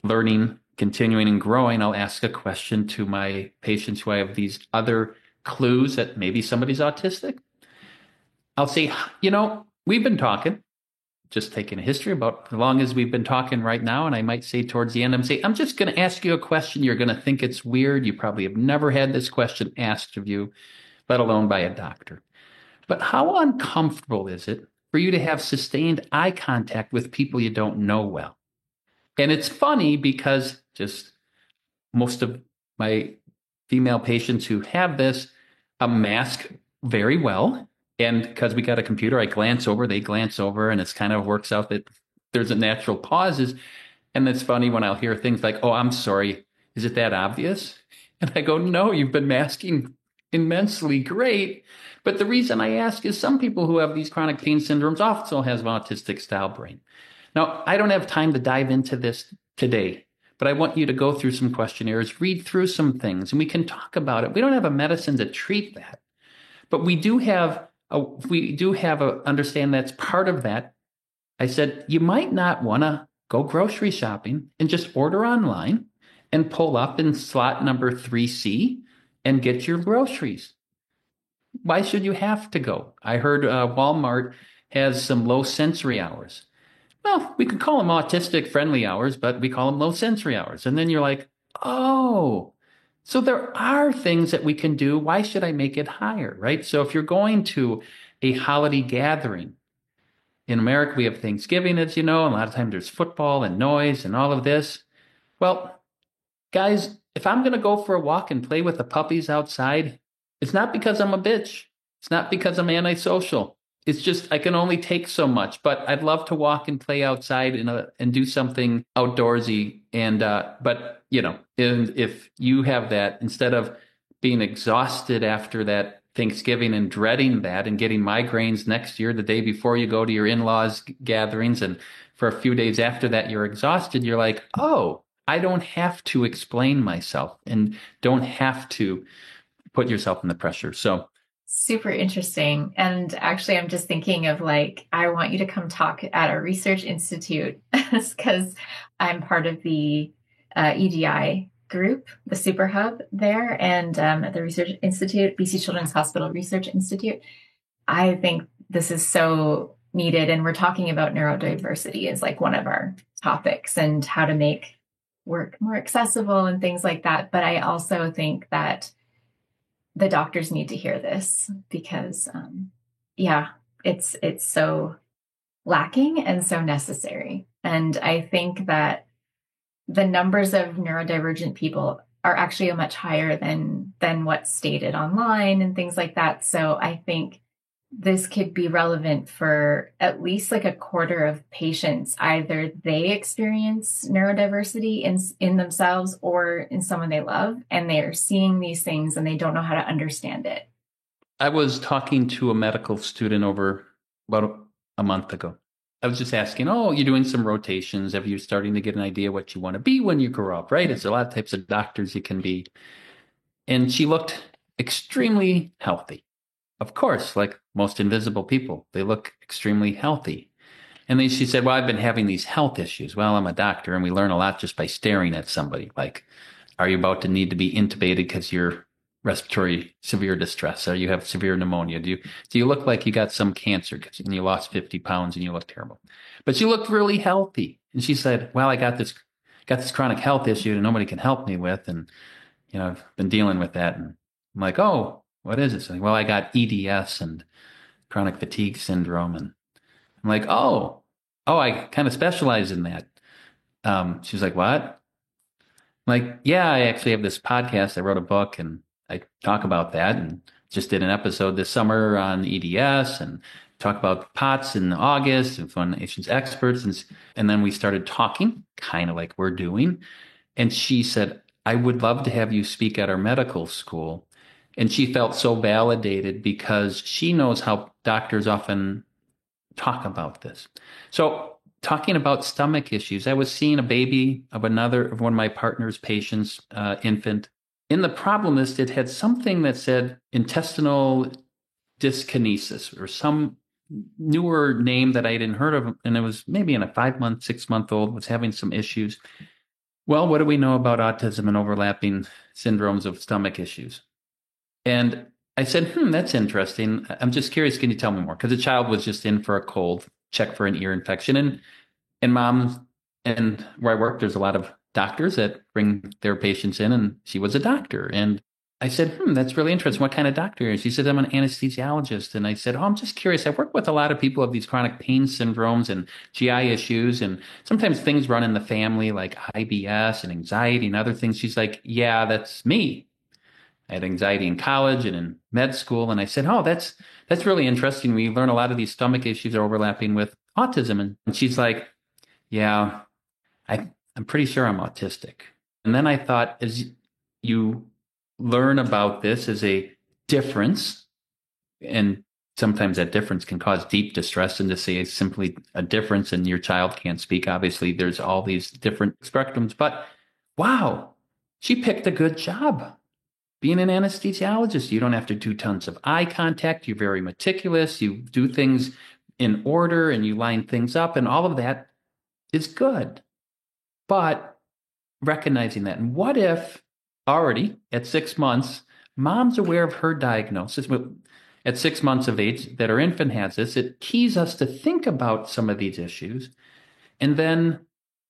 Learning, Continuing and Growing. I'll ask a question to my patients who I have these other clues that maybe somebody's autistic. I'll say, we've been talking, just taking a history about as long as we've been talking right now. And I might say towards the end, I'm just going to ask you a question. You're going to think it's weird. You probably have never had this question asked of you, let alone by a doctor. But how uncomfortable is it for you to have sustained eye contact with people you don't know well? And it's funny because just most of my female patients who have this mask very well. And because we got a computer, I glance over, they glance over, and it's kind of works out that there's a natural pauses. And it's funny when I'll hear things like, oh, I'm sorry, is it that obvious? And I go, no, you've been masking immensely great. But the reason I ask is some people who have these chronic pain syndromes also have autistic style brain. Now, I don't have time to dive into this today, but I want you to go through some questionnaires, read through some things, and we can talk about it. We don't have a medicine to treat that, but we do have understand that's part of that. I said, you might not want to go grocery shopping and just order online and pull up in slot number 3C and get your groceries. Why should you have to go? I heard Walmart has some low sensory hours. Well, we could call them autistic friendly hours, but we call them low sensory hours. And then you're like, oh, so there are things that we can do. Why should I make it higher, right? So if you're going to a holiday gathering, in America, we have Thanksgiving, as you know, and a lot of times there's football and noise and all of this. Well, guys, if I'm going to go for a walk and play with the puppies outside, it's not because I'm a bitch. It's not because I'm antisocial. It's just I can only take so much, but I'd love to walk and play outside and do something outdoorsy. And but if you have that, instead of being exhausted after that Thanksgiving and dreading that and getting migraines next year, the day before you go to your in-laws gatherings, and for a few days after that you're exhausted, you're like, oh, I don't have to explain myself and don't have to put yourself in the pressure. So. Super interesting. And actually, I'm just thinking of I want you to come talk at our research institute because I'm part of the EDI group, the Super Hub there, and at the Research Institute, BC Children's Hospital Research Institute. I think this is so needed. And we're talking about neurodiversity as one of our topics and how to make work more accessible and things like that. But I also think that the doctors need to hear this because, it's so lacking and so necessary. And I think that the numbers of neurodivergent people are actually much higher than what's stated online and things like that. So I think this could be relevant for at least a quarter of patients. Either they experience neurodiversity in themselves or in someone they love, and they are seeing these things and they don't know how to understand it. I was talking to a medical student over about a month ago. I was just asking, oh, you're doing some rotations. Have you starting to get an idea what you want to be when you grow up, right? There's a lot of types of doctors you can be. And she looked extremely healthy. Of course, like most invisible people, they look extremely healthy. And then she said, well, I've been having these health issues. Well, I'm a doctor and we learn a lot just by staring at somebody. Like, are you about to need to be intubated because you're respiratory severe distress? Or you have severe pneumonia? Do you look like you got some cancer and you lost 50 pounds and you look terrible? But she looked really healthy. And she said, well, I got this chronic health issue that nobody can help me with. And, I've been dealing with that. And I'm like, oh, what is it? So, well, I got EDS and chronic fatigue syndrome. And I'm like, oh, I kind of specialize in that. She's like, what? I'm like, yeah, I actually have this podcast. I wrote a book and I talk about that, and just did an episode this summer on EDS and talk about POTS in August and Fund Nations experts. And then we started talking kind of like we're doing. And she said, I would love to have you speak at our medical school. And she felt so validated because she knows how doctors often talk about this. So talking about stomach issues, I was seeing a baby of one of my partner's patients, infant. In the problem list, it had something that said intestinal dyskinesis or some newer name that I hadn't heard of. And it was maybe in a 5-month, 6-month-old was having some issues. Well, what do we know about autism and overlapping syndromes of stomach issues? And I said, that's interesting. I'm just curious. Can you tell me more? Because the child was just in for a cold, check for an ear infection. And mom, and where I work, there's a lot of doctors that bring their patients in, and she was a doctor. And I said, that's really interesting. What kind of doctor is she? She said, I'm an anesthesiologist. And I said, I'm just curious. I work with a lot of people with these chronic pain syndromes and GI issues. And sometimes things run in the family like IBS and anxiety and other things. She's like, yeah, that's me. I had anxiety in college and in med school. And I said, that's really interesting. We learn a lot of these stomach issues are overlapping with autism. And she's like, yeah, I'm pretty sure I'm autistic. And then I thought, as you learn about this as a difference, and sometimes that difference can cause deep distress, and to say simply a difference and your child can't speak, obviously there's all these different spectrums. But wow, she picked a good job. Being an anesthesiologist, you don't have to do tons of eye contact. You're very meticulous. You do things in order and you line things up, and all of that is good. But recognizing that, and what if already at 6 months, mom's aware of her diagnosis at 6 months of age that her infant has this, it keys us to think about some of these issues. And then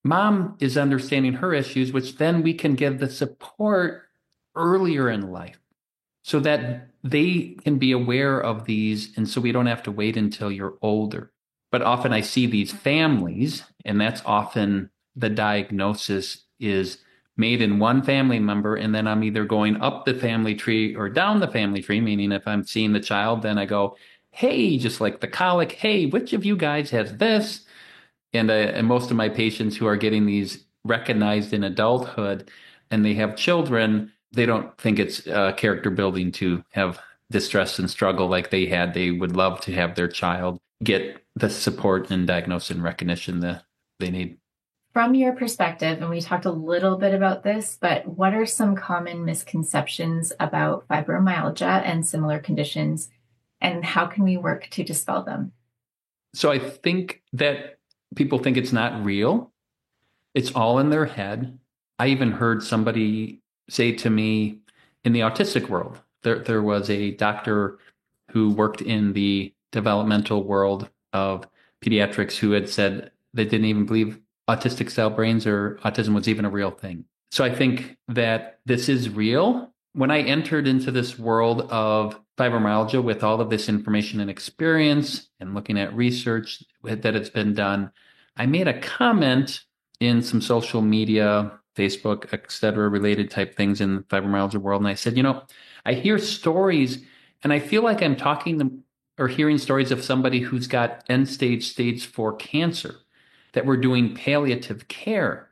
mom is understanding her issues, which then we can give the support earlier in life so that they can be aware of these. And so we don't have to wait until you're older. But often I see these families, and that's often the diagnosis is made in one family member. And then I'm either going up the family tree or down the family tree, meaning if I'm seeing the child, then I go, hey, just like the colic, hey, which of you guys has this? And most of my patients who are getting these recognized in adulthood and they have children, they don't think it's character building to have distress and struggle like they had. They would love to have their child get the support and diagnosis and recognition that they need. From your perspective, and we talked a little bit about this, but what are some common misconceptions about fibromyalgia and similar conditions, and how can we work to dispel them? So I think that people think it's not real. It's all in their head. I even heard somebody say to me in the autistic world, there was a doctor who worked in the developmental world of pediatrics who had said they didn't even believe autistic style brains or autism was even a real thing. So I think that this is real. When I entered into this world of fibromyalgia with all of this information and experience and looking at research that it's been done, I made a comment in some social media, Facebook, et cetera, related type things in the fibromyalgia world. And I said, I hear stories and I feel like I'm talking or hearing stories of somebody who's got stage 4 cancer, that we're doing palliative care,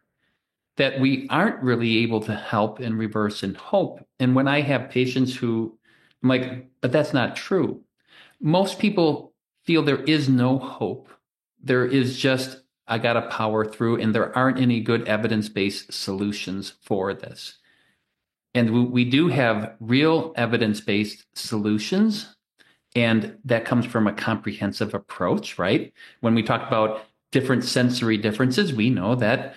that we aren't really able to help and reverse and hope. And when I have patients who, I'm like, but that's not true. Most people feel there is no hope. There is just, I got to power through, and there aren't any good evidence-based solutions for this. And we do have real evidence-based solutions, and that comes from a comprehensive approach, right? When we talk about different sensory differences, we know that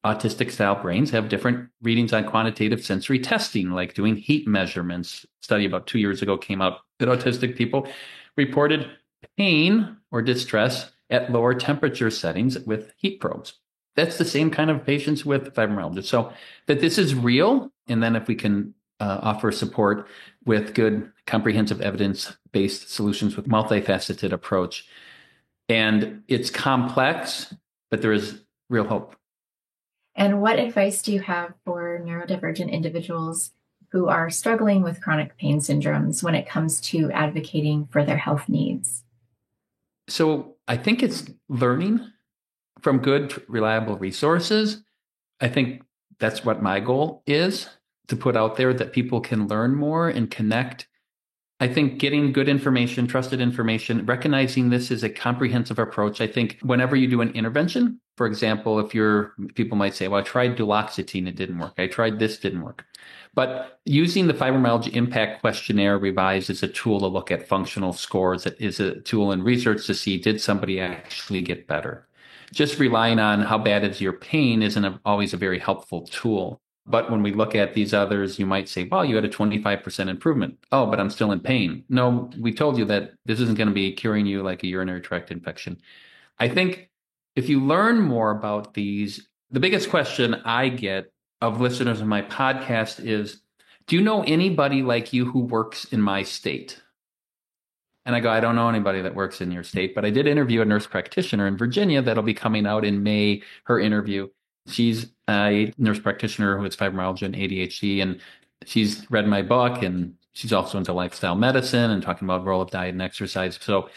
autistic style brains have different readings on quantitative sensory testing, like doing heat measurements. A study about 2 years ago came out that autistic people reported pain or distress at lower temperature settings with heat probes. That's the same kind of patients with fibromyalgia. So that this is real. And then if we can offer support with good comprehensive evidence-based solutions with multifaceted approach, and it's complex, but there is real hope. And what advice do you have for neurodivergent individuals who are struggling with chronic pain syndromes when it comes to advocating for their health needs? So I think it's learning from good, reliable resources. I think that's what my goal is, to put out there, that people can learn more and connect. I think getting good information, trusted information, recognizing this is a comprehensive approach. I think whenever you do an intervention, for example, people might say, well, I tried duloxetine, it didn't work. I tried this, didn't work. But using the Fibromyalgia Impact Questionnaire revised is a tool to look at functional scores. It is a tool in research to see, did somebody actually get better? Just relying on how bad is your pain isn't always a very helpful tool. But when we look at these others, you might say, well, you had a 25% improvement. Oh, but I'm still in pain. No, we told you that this isn't going to be curing you like a urinary tract infection. I think if you learn more about these, the biggest question I get of listeners of my podcast is, do you know anybody like you who works in my state? And I go, I don't know anybody that works in your state, but I did interview a nurse practitioner in Virginia that'll be coming out in May, her interview. She's a nurse practitioner who has fibromyalgia and ADHD, and she's read my book, and she's also into lifestyle medicine and talking about the role of diet and exercise. So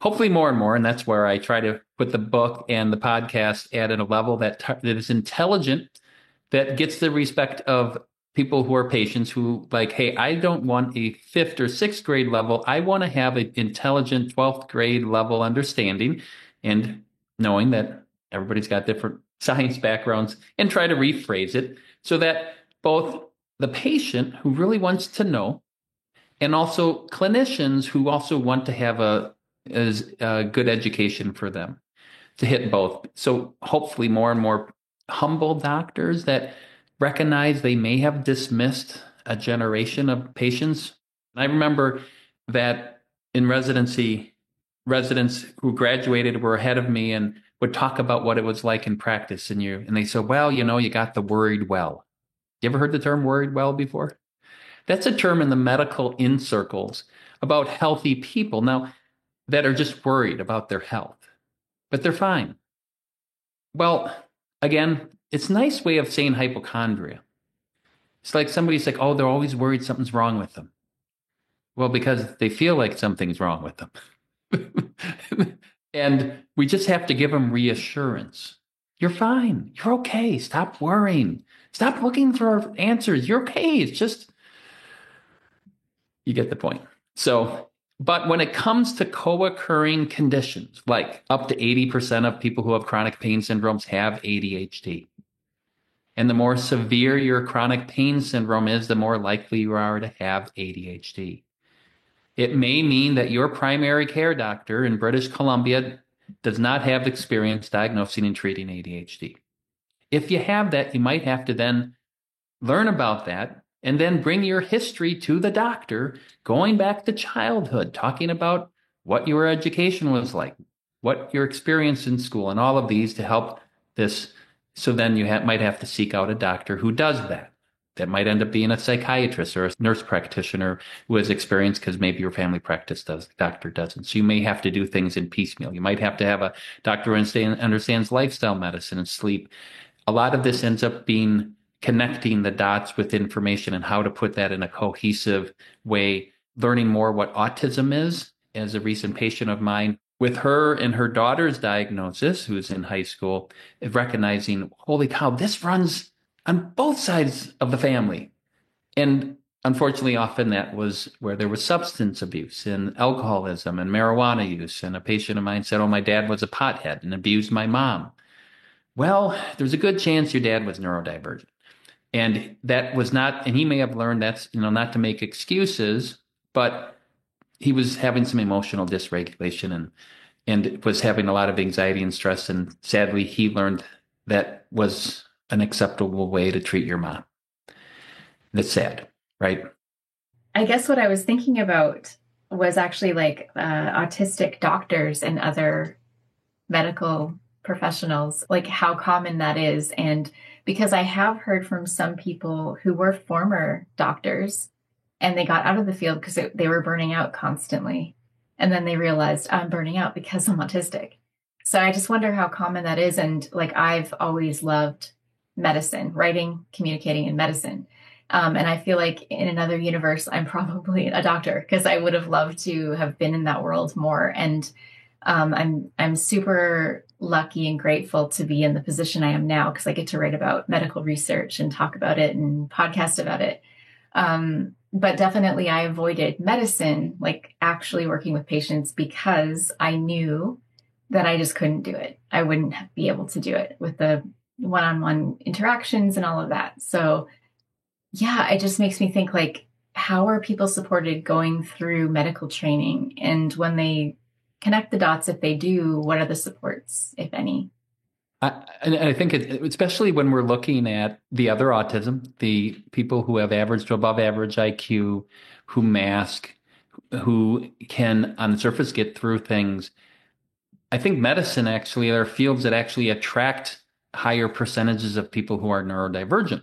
hopefully more and more, and that's where I try to put the book and the podcast at a level that is intelligent, that gets the respect of people who are patients who like, hey, I don't want a 5th or 6th grade level. I want to have an intelligent 12th grade level understanding, and knowing that everybody's got different science backgrounds, and try to rephrase it so that both the patient who really wants to know and also clinicians who also want to have a good education for them, to hit both. So hopefully more and more humble doctors that recognize they may have dismissed a generation of patients. I remember that in residency, residents who graduated were ahead of me and would talk about what it was like in practice. And they said, well, you got the worried well. You ever heard the term worried well before? That's a term in the medical in circles about healthy people now that are just worried about their health, but they're fine. Well, again, it's a nice way of saying hypochondria. It's like somebody's like, oh, they're always worried something's wrong with them. Well, because they feel like something's wrong with them. And we just have to give them reassurance. You're fine. You're okay. Stop worrying. Stop looking for answers. You're okay. It's just, you get the point. So, but when it comes to co-occurring conditions, like up to 80% of people who have chronic pain syndromes have ADHD. And the more severe your chronic pain syndrome is, the more likely you are to have ADHD. It may mean that your primary care doctor in British Columbia does not have experience diagnosing and treating ADHD. If you have that, you might have to then learn about that and then bring your history to the doctor, going back to childhood, talking about what your education was like, what your experience in school, and all of these to help this. So then you might have to seek out a doctor who does that. That might end up being a psychiatrist or a nurse practitioner who has experience because maybe your family practice doctor doesn't. So you may have to do things in piecemeal. You might have to have a doctor who understands lifestyle medicine and sleep. A lot of this ends up being connecting the dots with information and how to put that in a cohesive way, learning more what autism is. As a recent patient of mine, with her and her daughter's diagnosis, who's in high school, recognizing, holy cow, this runs on both sides of the family. And unfortunately, often that was where there was substance abuse and alcoholism and marijuana use. And a patient of mine said, oh, my dad was a pothead and abused my mom. Well, there's a good chance your dad was neurodivergent. And that was not, and he may have learned that's, not to make excuses, but he was having some emotional dysregulation and was having a lot of anxiety and stress. And sadly, he learned that was an acceptable way to treat your mom. That's sad, right? I guess what I was thinking about was actually like autistic doctors and other medical professionals, like how common that is. And because I have heard from some people who were former doctors and they got out of the field because they were burning out constantly. And then they realized, I'm burning out because I'm autistic. So I just wonder how common that is. And like, I've always loved medicine, writing, communicating, and medicine. And I feel like in another universe, I'm probably a doctor because I would have loved to have been in that world more. And I'm super lucky and grateful to be in the position I am now because I get to write about medical research and talk about it and podcast about it. But definitely I avoided medicine, like actually working with patients, because I knew that I just couldn't do it. I wouldn't be able to do it with the one-on-one interactions and all of that. So yeah, it just makes me think, like, how are people supported going through medical training? And when they connect the dots, if they do, what are the supports, if any? And I think especially when we're looking at the other autism, the people who have average to above average IQ, who mask, who can on the surface get through things. I think medicine actually, there are fields that actually attract higher percentages of people who are neurodivergent.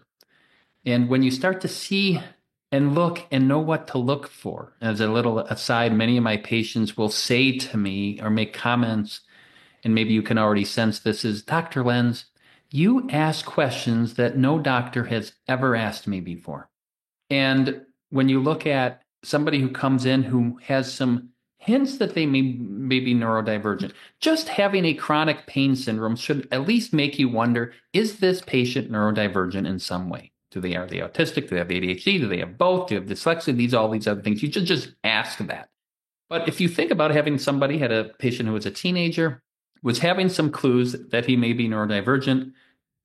And when you start to see and look and know what to look for, as a little aside, many of my patients will say to me or make comments, and maybe you can already sense this, is, Dr. Lenz, you ask questions that no doctor has ever asked me before. And when you look at somebody who comes in who has some hints that they may be neurodivergent, just having a chronic pain syndrome should at least make you wonder, is this patient neurodivergent in some way? Are they autistic? Do they have ADHD? Do they have both? Do they have dyslexia? All these other things. You should just ask that. But if you think about having somebody, had a patient who was a teenager, was having some clues that he may be neurodivergent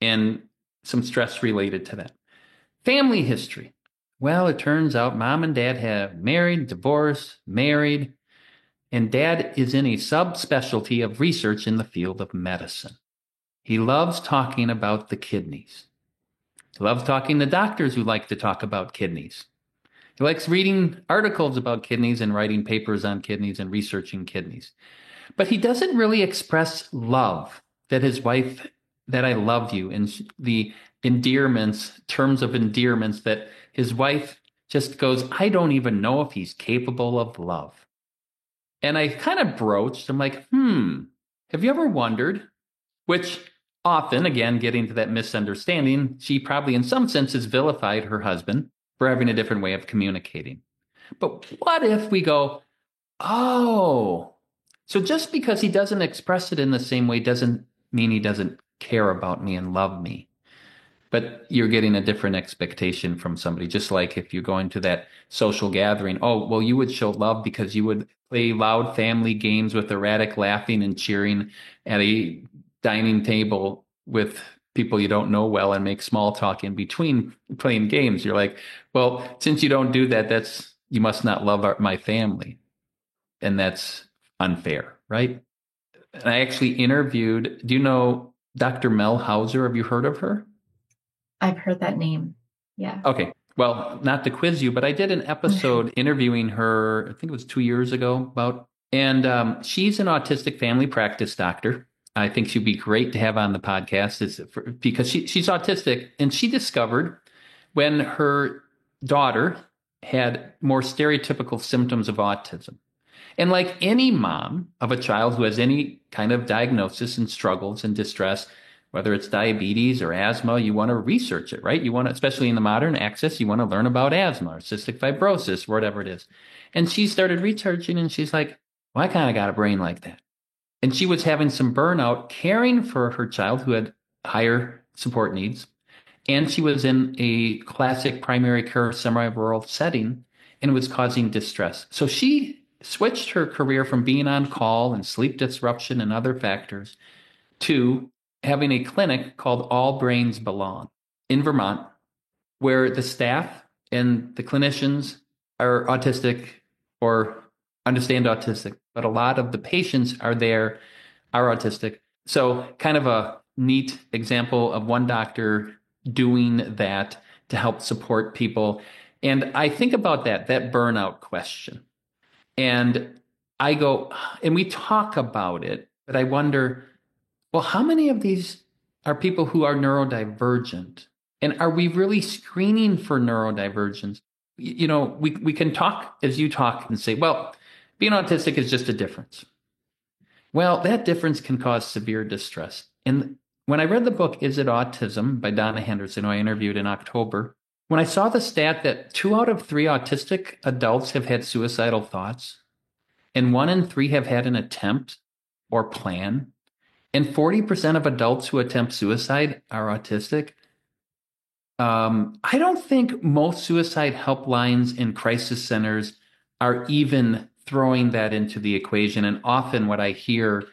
and some stress related to that. Family history. Well, it turns out mom and dad have married, divorced, married, and dad is in a subspecialty of research in the field of medicine. He loves talking about the kidneys. He loves talking to doctors who like to talk about kidneys. He likes reading articles about kidneys and writing papers on kidneys and researching kidneys. But he doesn't really express love, that his wife, that I love you, and the endearments, terms of endearments, that his wife just goes, I don't even know if he's capable of love. And I kind of broached, I'm like, have you ever wondered, which often, again, getting to that misunderstanding, she probably in some senses vilified her husband for having a different way of communicating. But what if we go, oh, so just because he doesn't express it in the same way doesn't mean he doesn't care about me and love me. But you're getting a different expectation from somebody, just like if you're going to that social gathering. Oh, well, you would show love because you would play loud family games with erratic laughing and cheering at a dining table with people you don't know well and make small talk in between playing games. You're like, well, since you don't do that, you must not love my family. And that's unfair, right? And I actually interviewed, do you know Dr. Mel Hauser? Have you heard of her? I've heard that name. Yeah. Okay. Well, not to quiz you, but I did an episode interviewing her, I think it was 2 years ago and she's an autistic family practice doctor. I think she'd be great to have on the podcast because she's autistic, and she discovered when her daughter had more stereotypical symptoms of autism. And like any mom of a child who has any kind of diagnosis and struggles and distress, whether it's diabetes or asthma, you want to research it, right? You want to, especially in the modern access, you want to learn about asthma or cystic fibrosis, whatever it is. And she started researching, and she's like, well, I kind of got a brain like that. And she was having some burnout caring for her child who had higher support needs. And she was in a classic primary care semi-rural setting, and it was causing distress. So she switched her career from being on call and sleep disruption and other factors to having a clinic called All Brains Belong in Vermont, where the staff and the clinicians are autistic or understand autistic, but a lot of the patients are autistic. So kind of a neat example of one doctor doing that to help support people. And I think about that burnout question. And I go, and we talk about it, but I wonder, well, how many of these are people who are neurodivergent? And are we really screening for neurodivergence? You know, we can talk as you talk and say, well, being autistic is just a difference. Well, that difference can cause severe distress. And when I read the book, Is It Autism by Donna Henderson, who I interviewed in October, when I saw the stat that 2 out of 3 autistic adults have had suicidal thoughts, and 1 in 3 have had an attempt or plan, And 40% of adults who attempt suicide are autistic. I don't think most suicide helplines and crisis centers are even throwing that into the equation. And often what I hear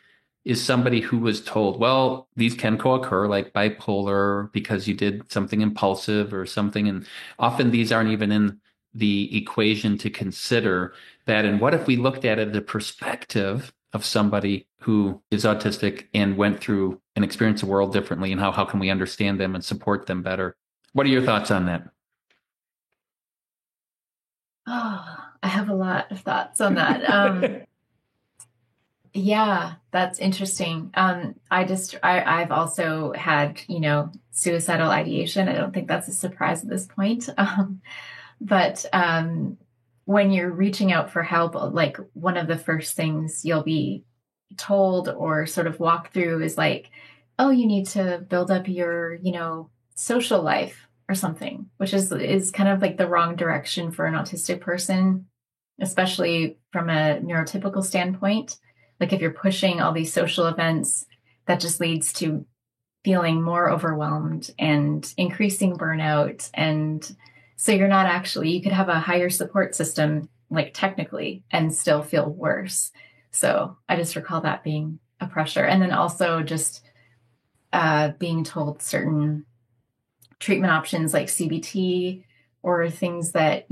is somebody who was told, well, these can co-occur, like bipolar, because you did something impulsive or something. And often these aren't even in the equation to consider that. And what if we looked at it the perspective of somebody who is autistic and went through and experienced the world differently, and how can we understand them and support them better? What are your thoughts on that? Oh, I have a lot of thoughts on that. Yeah, that's interesting. I've also had, suicidal ideation. I don't think that's a surprise at this point. But when you're reaching out for help, like one of the first things you'll be told or sort of walk through is like, oh, you need to build up your, social life or something, which is kind of like the wrong direction for an autistic person, especially from a neurotypical standpoint. Like if you're pushing all these social events, that just leads to feeling more overwhelmed and increasing burnout. And so you could have a higher support system, like technically, and still feel worse. So I just recall that being a pressure. And then also just being told certain treatment options like CBT or things that,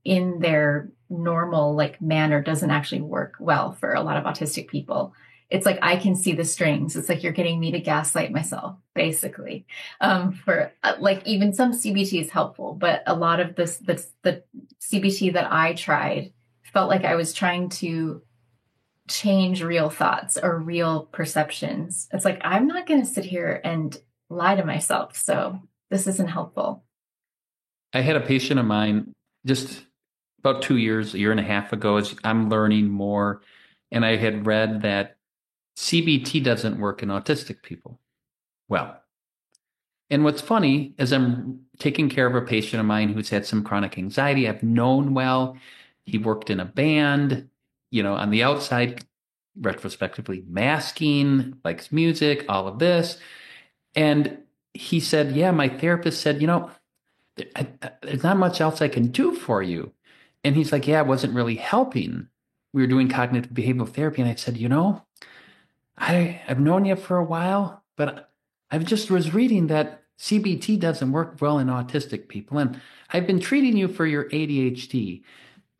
in their normal like manner doesn't actually work well for a lot of autistic people. It's like, I can see the strings. It's like you're getting me to gaslight myself, basically. For like even some CBT is helpful, but a lot of the CBT that I tried felt like I was trying to change real thoughts or real perceptions. It's like, I'm not going to sit here and lie to myself. So this isn't helpful. I had a patient of mine just about 2 years, a year and a half ago, as I'm learning more. And I had read that CBT doesn't work in autistic people. Well, and what's funny is I'm taking care of a patient of mine who's had some chronic anxiety. I've known well. He worked in a band, on the outside, retrospectively masking, likes music, all of this. And he said, yeah, my therapist said, there's not much else I can do for you. And he's like, yeah, it wasn't really helping. We were doing cognitive behavioral therapy. And I said, I've known you for a while, but I just was reading that CBT doesn't work well in autistic people. And I've been treating you for your ADHD.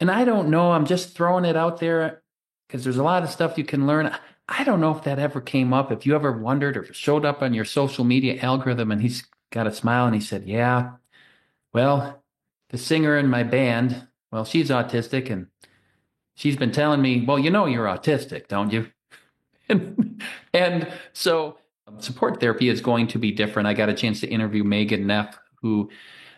And I don't know, I'm just throwing it out there because there's a lot of stuff you can learn. I don't know if that ever came up, if you ever wondered or if it showed up on your social media algorithm. And he's got a smile and he said, yeah, well, the singer in my band, well, she's autistic and she's been telling me, well, you're autistic, don't you? And so support therapy is going to be different. I got a chance to interview Megan Neff, who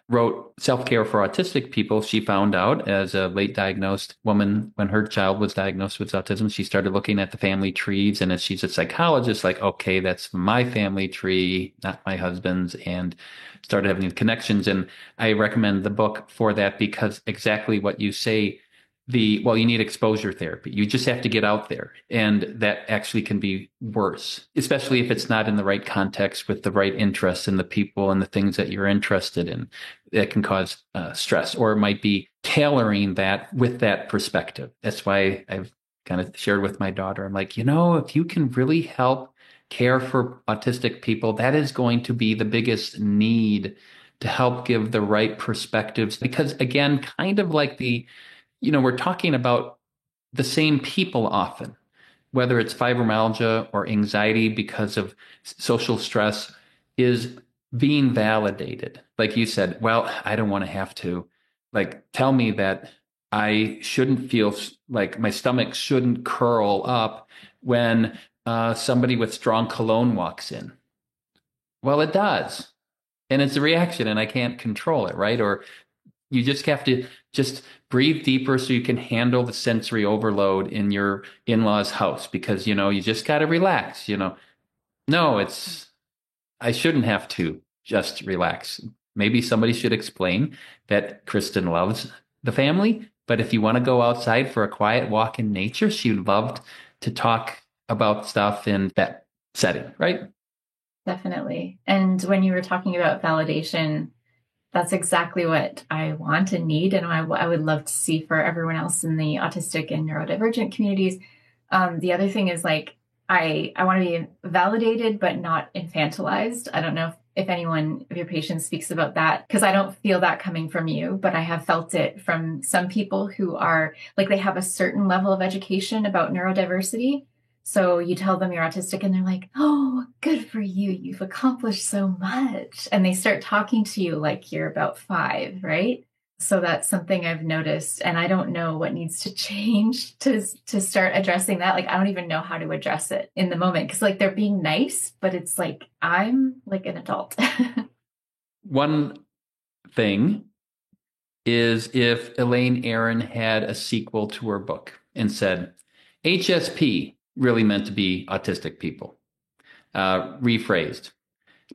wrote Self-Care for Autistic People. She found out as a late diagnosed woman when her child was diagnosed with autism, she started looking at the family trees. And as she's a psychologist, like, okay, that's my family tree, not my husband's, and started having connections. And I recommend the book for that because exactly what you say, you need exposure therapy. You just have to get out there. And that actually can be worse, especially if it's not in the right context with the right interests in the people and the things that you're interested in. That can cause stress, or it might be tailoring that with that perspective. That's why I've kind of shared with my daughter. I'm like, if you can really help care for autistic people, that is going to be the biggest need to help give the right perspectives. Because again, kind of like we're talking about the same people often, whether it's fibromyalgia or anxiety because of social stress, is being validated. Like you said, well, I don't want to have to tell me that I shouldn't feel like my stomach shouldn't curl up when somebody with strong cologne walks in. Well, it does. And it's a reaction and I can't control it, right? Or you just have to just breathe deeper so you can handle the sensory overload in your in-laws' house because, you just got to relax, No, I shouldn't have to just relax. Maybe somebody should explain that Kristen loves the family, but if you want to go outside for a quiet walk in nature, she would love to talk about stuff and that setting, right? Definitely. And when you were talking about validation, that's exactly what I want and need, and I would love to see for everyone else in the autistic and neurodivergent communities. The other thing is like I want to be validated but not infantilized. I don't know if anyone of your patients speaks about that, because I don't feel that coming from you, but I have felt it from some people who are like they have a certain level of education about neurodiversity. So you tell them you're autistic and they're like, oh, good for you. You've accomplished so much. And they start talking to you like you're about 5, right? So that's something I've noticed. And I don't know what needs to change to start addressing that. Like, I don't even know how to address it in the moment. Cause like they're being nice, but it's like, I'm like an adult. One thing is if Elaine Aron had a sequel to her book and said, HSP really meant to be autistic people, rephrased,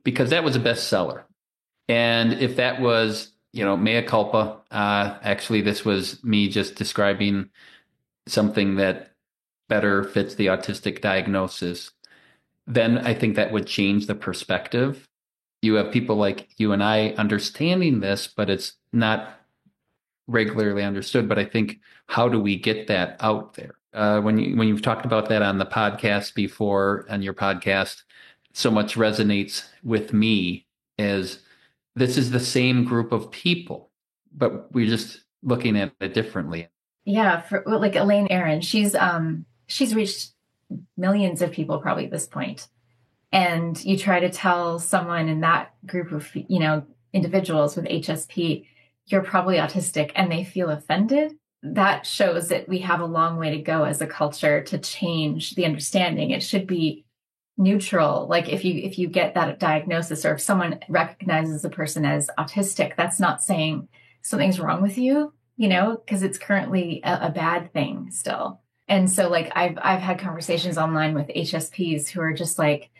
because that was a bestseller. And if that was, mea culpa, actually, this was me just describing something that better fits the autistic diagnosis, then I think that would change the perspective. You have people like you and I understanding this, but it's not regularly understood. But I think, how do we get that out there? When you've talked about that on the podcast before, on your podcast, so much resonates with me as this is the same group of people, but we're just looking at it differently. Yeah, for like Elaine Aron, she's reached millions of people probably at this point. And you try to tell someone in that group of, individuals with HSP, you're probably autistic, and they feel offended. That shows that we have a long way to go as a culture to change the understanding. It should be neutral. Like if you get that diagnosis, or if someone recognizes a person as autistic, that's not saying something's wrong with you, because it's currently a bad thing still. And so like I've had conversations online with HSPs who are just like,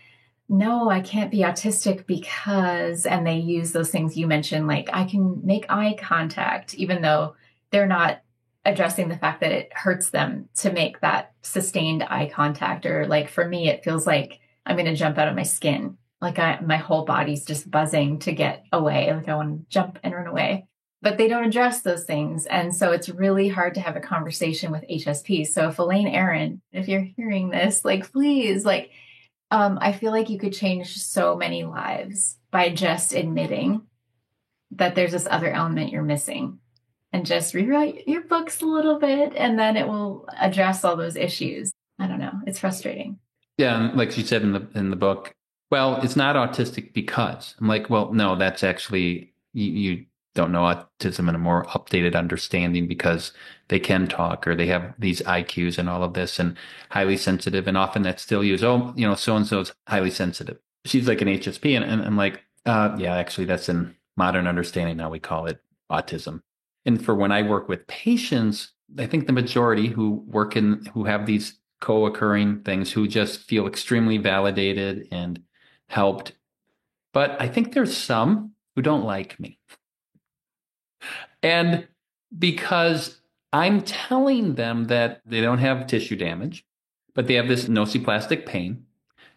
no, I can't be autistic because, and they use those things you mentioned, like I can make eye contact, even though they're not addressing the fact that it hurts them to make that sustained eye contact. Or like for me, it feels like I'm going to jump out of my skin. Like my whole body's just buzzing to get away. Like I want to jump and run away, but they don't address those things. And so it's really hard to have a conversation with HSP. So if Elaine Aron, if you're hearing this, like, please, like, I feel like you could change so many lives by just admitting that there's this other element you're missing, and just rewrite your books a little bit, and then it will address all those issues. I don't know. It's frustrating. Yeah, and like she said in the book, well, it's not autistic because. I'm like, well, no, that's actually you don't know autism in a more updated understanding, because they can talk, or they have these IQs and all of this, and highly sensitive, and often that's still used. Oh, so and so's highly sensitive. She's like an HSP, and I'm like, yeah, actually, that's in modern understanding now. We call it autism. And for when I work with patients, I think the majority who have these co-occurring things, who just feel extremely validated and helped. But I think there's some who don't like me. And because I'm telling them that they don't have tissue damage, but they have this nociplastic pain,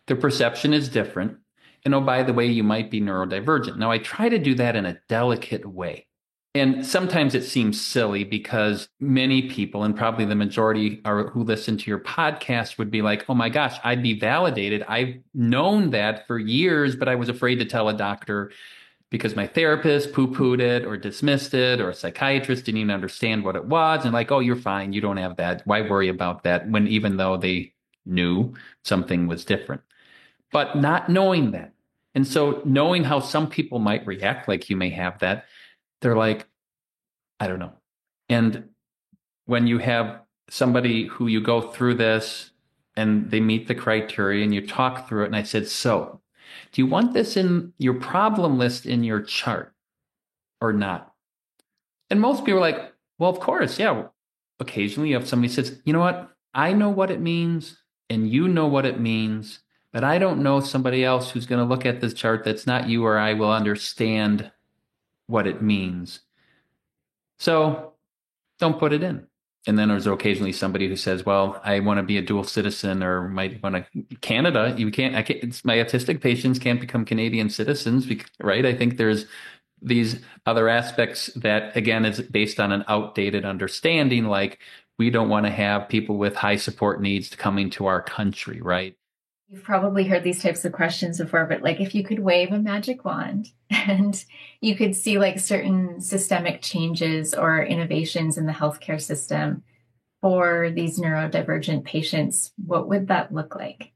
their perception is different. And oh, by the way, you might be neurodivergent. Now, I try to do that in a delicate way. And sometimes it seems silly, because many people, and probably the majority who listen to your podcast, would be like, oh my gosh, I'd be validated. I've known that for years, but I was afraid to tell a doctor because my therapist poo-pooed it or dismissed it, or a psychiatrist didn't even understand what it was. And like, oh, you're fine. You don't have that. Why worry about that? When even though they knew something was different, but not knowing that. And so knowing how some people might react, like you may have that, they're like, I don't know. And when you have somebody who you go through this and they meet the criteria and you talk through it, and I said, so do you want this in your problem list in your chart or not? And most people are like, well, of course. Yeah. Occasionally you have somebody says, you know what? I know what it means and you know what it means, but I don't know somebody else who's going to look at this chart that's not you or I will understand what it means. So don't put it in. And then there's occasionally somebody who says, well, I want to be a dual citizen or might want to Canada. My autistic patients can't become Canadian citizens, right? I think there's these other aspects that, again, is based on an outdated understanding. Like we don't want to have people with high support needs coming to our country, right? You've probably heard these types of questions before, but like if you could wave a magic wand and you could see like certain systemic changes or innovations in the healthcare system for these neurodivergent patients, what would that look like?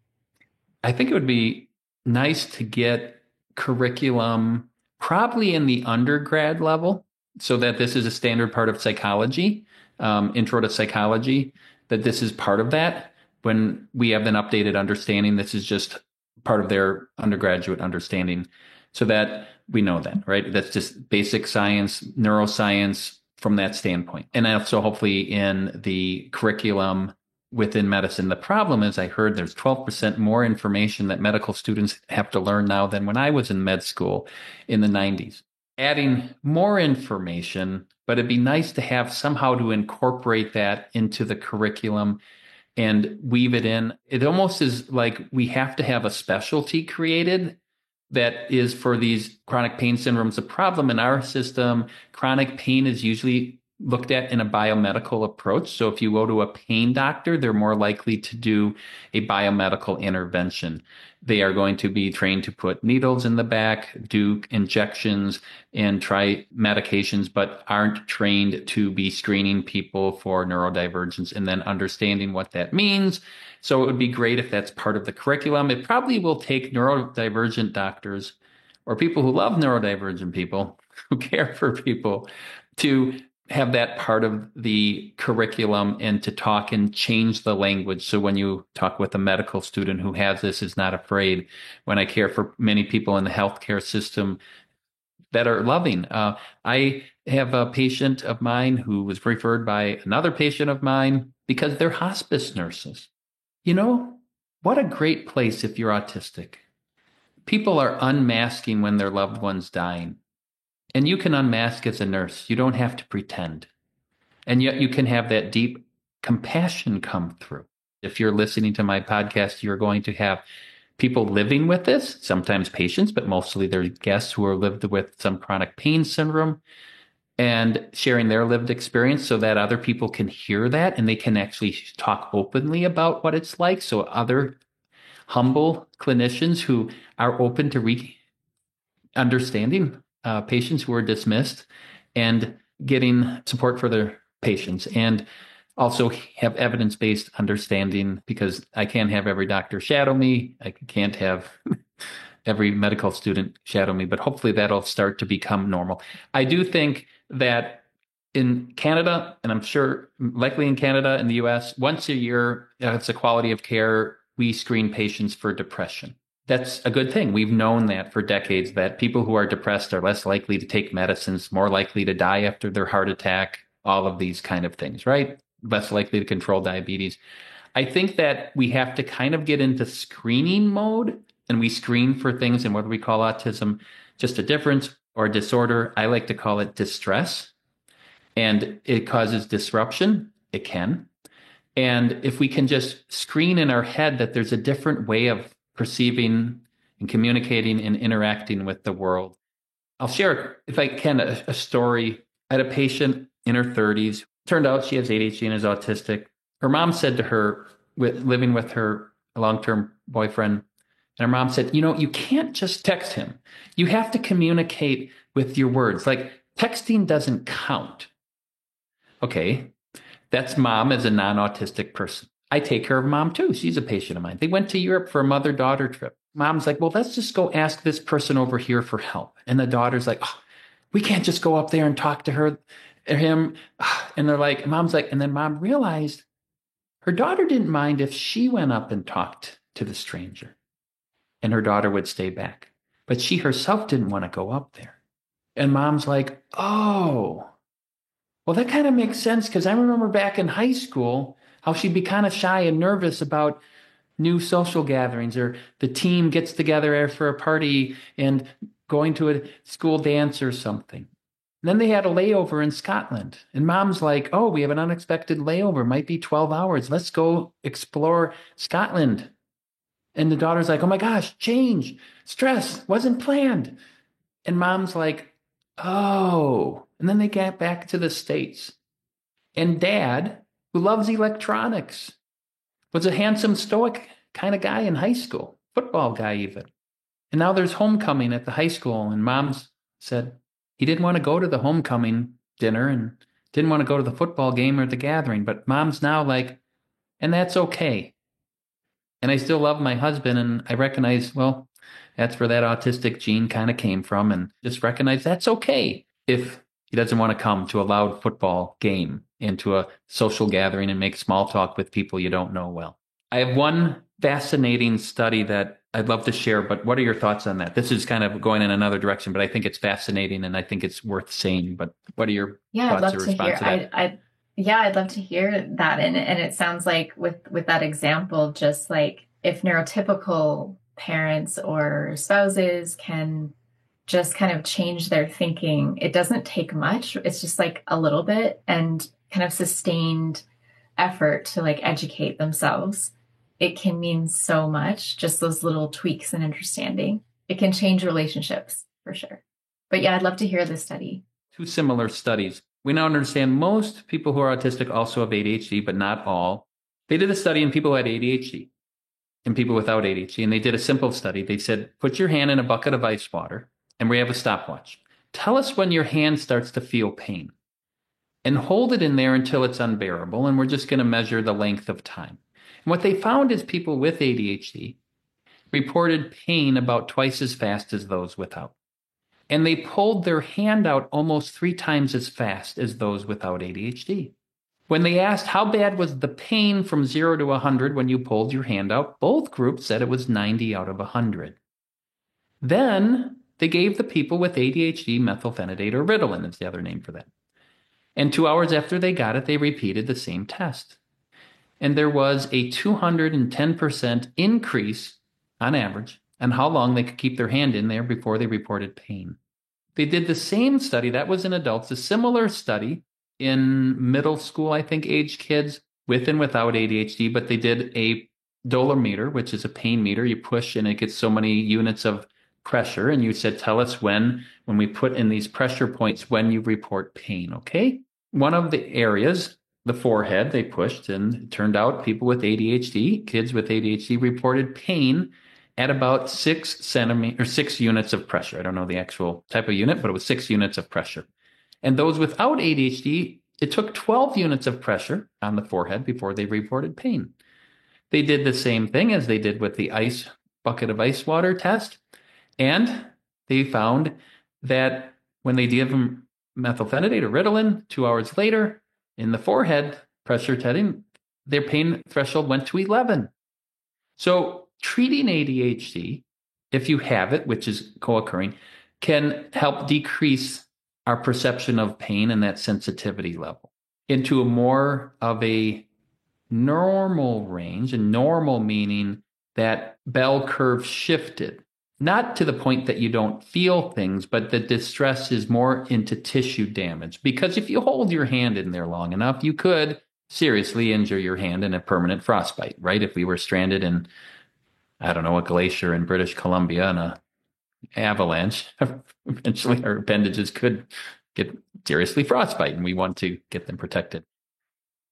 I think it would be nice to get curriculum probably in the undergrad level so that this is a standard part of psychology, intro to psychology, that this is part of that. When we have an updated understanding, this is just part of their undergraduate understanding so that we know that, right? That's just basic science, neuroscience from that standpoint. And also hopefully in the curriculum within medicine. The problem is I heard there's 12% more information that medical students have to learn now than when I was in med school in the 90s. Adding more information, but it'd be nice to have somehow to incorporate that into the curriculum and weave it in. It almost is like we have to have a specialty created that is for these chronic pain syndromes. The problem in our system, chronic pain is usually looked at in a biomedical approach. So if you go to a pain doctor, they're more likely to do a biomedical intervention. They are going to be trained to put needles in the back, do injections, and try medications, but aren't trained to be screening people for neurodivergence and then understanding what that means. So it would be great if that's part of the curriculum. It probably will take neurodivergent doctors or people who love neurodivergent people, who care for people, to have that part of the curriculum and to talk and change the language. So when you talk with a medical student who has this, is not afraid. When I care for many people in the healthcare system that are loving. I have a patient of mine who was referred by another patient of mine because they're hospice nurses. You know, what a great place if you're autistic. People are unmasking when their loved one's dying. And you can unmask as a nurse. You don't have to pretend. And yet you can have that deep compassion come through. If you're listening to my podcast, you're going to have people living with this, sometimes patients, but mostly they're guests who are lived with some chronic pain syndrome and sharing their lived experience so that other people can hear that and they can actually talk openly about what it's like. So other humble clinicians who are open to understanding patients who are dismissed and getting support for their patients, and also have evidence-based understanding, because I can't have every doctor shadow me. I can't have every medical student shadow me, but hopefully that'll start to become normal. I do think that in Canada, and I'm sure likely in Canada and the US, once a year, it's a quality of care, we screen patients for depression. That's a good thing. We've known that for decades, that people who are depressed are less likely to take medicines, more likely to die after their heart attack, all of these kind of things, right? Less likely to control diabetes. I think that we have to kind of get into screening mode, and we screen for things in what we call autism, just a difference or a disorder. I like to call it distress, and it causes disruption. It can. And if we can just screen in our head that there's a different way of perceiving and communicating and interacting with the world. I'll share, if I can, a story. I had a patient in her 30s. Turned out she has ADHD and is autistic. Her mom said to her, living with her long-term boyfriend, and her mom said, you know, you can't just text him. You have to communicate with your words. Like, texting doesn't count. Okay, that's mom as a non-autistic person. I take care of mom too. She's a patient of mine. They went to Europe for a mother-daughter trip. Mom's like, well, let's just go ask this person over here for help. And the daughter's like, oh, we can't just go up there and talk to her or him. And they're like, mom's like, and then mom realized her daughter didn't mind if she went up and talked to the stranger and her daughter would stay back. But she herself didn't want to go up there. And mom's like, oh, well, that kind of makes sense, because I remember back in high school how she'd be kind of shy and nervous about new social gatherings, or the team gets together for a party and going to a school dance or something. And then they had a layover in Scotland. And mom's like, oh, we have an unexpected layover. Might be 12 hours. Let's go explore Scotland. And the daughter's like, oh my gosh, change, stress, wasn't planned. And mom's like, oh. And then they get back to the States. And dad, who loves electronics, was a handsome, stoic kind of guy in high school, football guy even. And now there's homecoming at the high school. And mom's said he didn't want to go to the homecoming dinner and didn't want to go to the football game or the gathering. But mom's now like, and that's okay. And I still love my husband. And I recognize, well, that's where that autistic gene kind of came from. And just recognize that's okay if he doesn't want to come to a loud football game, into a social gathering and make small talk with people you don't know well. I have one fascinating study that I'd love to share, but what are your thoughts on that? This is kind of going in another direction, but I think it's fascinating and I think it's worth saying. But what are your thoughts or response to that? I'd love to hear that. And it sounds like with that example, just like if neurotypical parents or spouses can just kind of change their thinking, it doesn't take much. It's just like a little bit and kind of sustained effort to like educate themselves. It can mean so much, just those little tweaks and understanding. It can change relationships for sure. But yeah, I'd love to hear this study. Two similar studies. We now understand most people who are autistic also have ADHD, but not all. They did a study in people who had ADHD and people without ADHD, and they did a simple study. They said, put your hand in a bucket of ice water, and we have a stopwatch. Tell us when your hand starts to feel pain, and hold it in there until it's unbearable, and we're just going to measure the length of time. And what they found is people with ADHD reported pain about twice as fast as those without. And they pulled their hand out almost 3 times as fast as those without ADHD. When they asked how bad was the pain from 0 to 100 when you pulled your hand out, both groups said it was 90 out of 100. Then they gave the people with ADHD methylphenidate or Ritalin is the other name for that. And 2 hours after they got it, they repeated the same test. And there was a 210% increase on average on how long they could keep their hand in there before they reported pain. They did the same study, that was in adults, a similar study in middle school, I think, age kids with and without ADHD, but they did a dolometer, which is a pain meter. You push and it gets so many units of pressure. And you said, tell us when we put in these pressure points, when you report pain, okay? One of the areas, the forehead, they pushed, and it turned out people with ADHD, kids with ADHD, reported pain at about 6 units of pressure. I don't know the actual type of unit, but it was 6 units of pressure. And those without ADHD, it took 12 units of pressure on the forehead before they reported pain. They did the same thing as they did with the bucket of ice water test. And they found that when they give them methylphenidate or Ritalin, 2 hours later, in the forehead pressure testing, their pain threshold went to 11. So treating ADHD, if you have it, which is co-occurring, can help decrease our perception of pain and that sensitivity level into a more of a normal range, and normal meaning that bell curve shifted, not to the point that you don't feel things, but the distress is more into tissue damage. Because if you hold your hand in there long enough, you could seriously injure your hand in a permanent frostbite, right? If we were stranded in, I don't know, a glacier in British Columbia and a avalanche, eventually our appendages could get seriously frostbite, and we want to get them protected.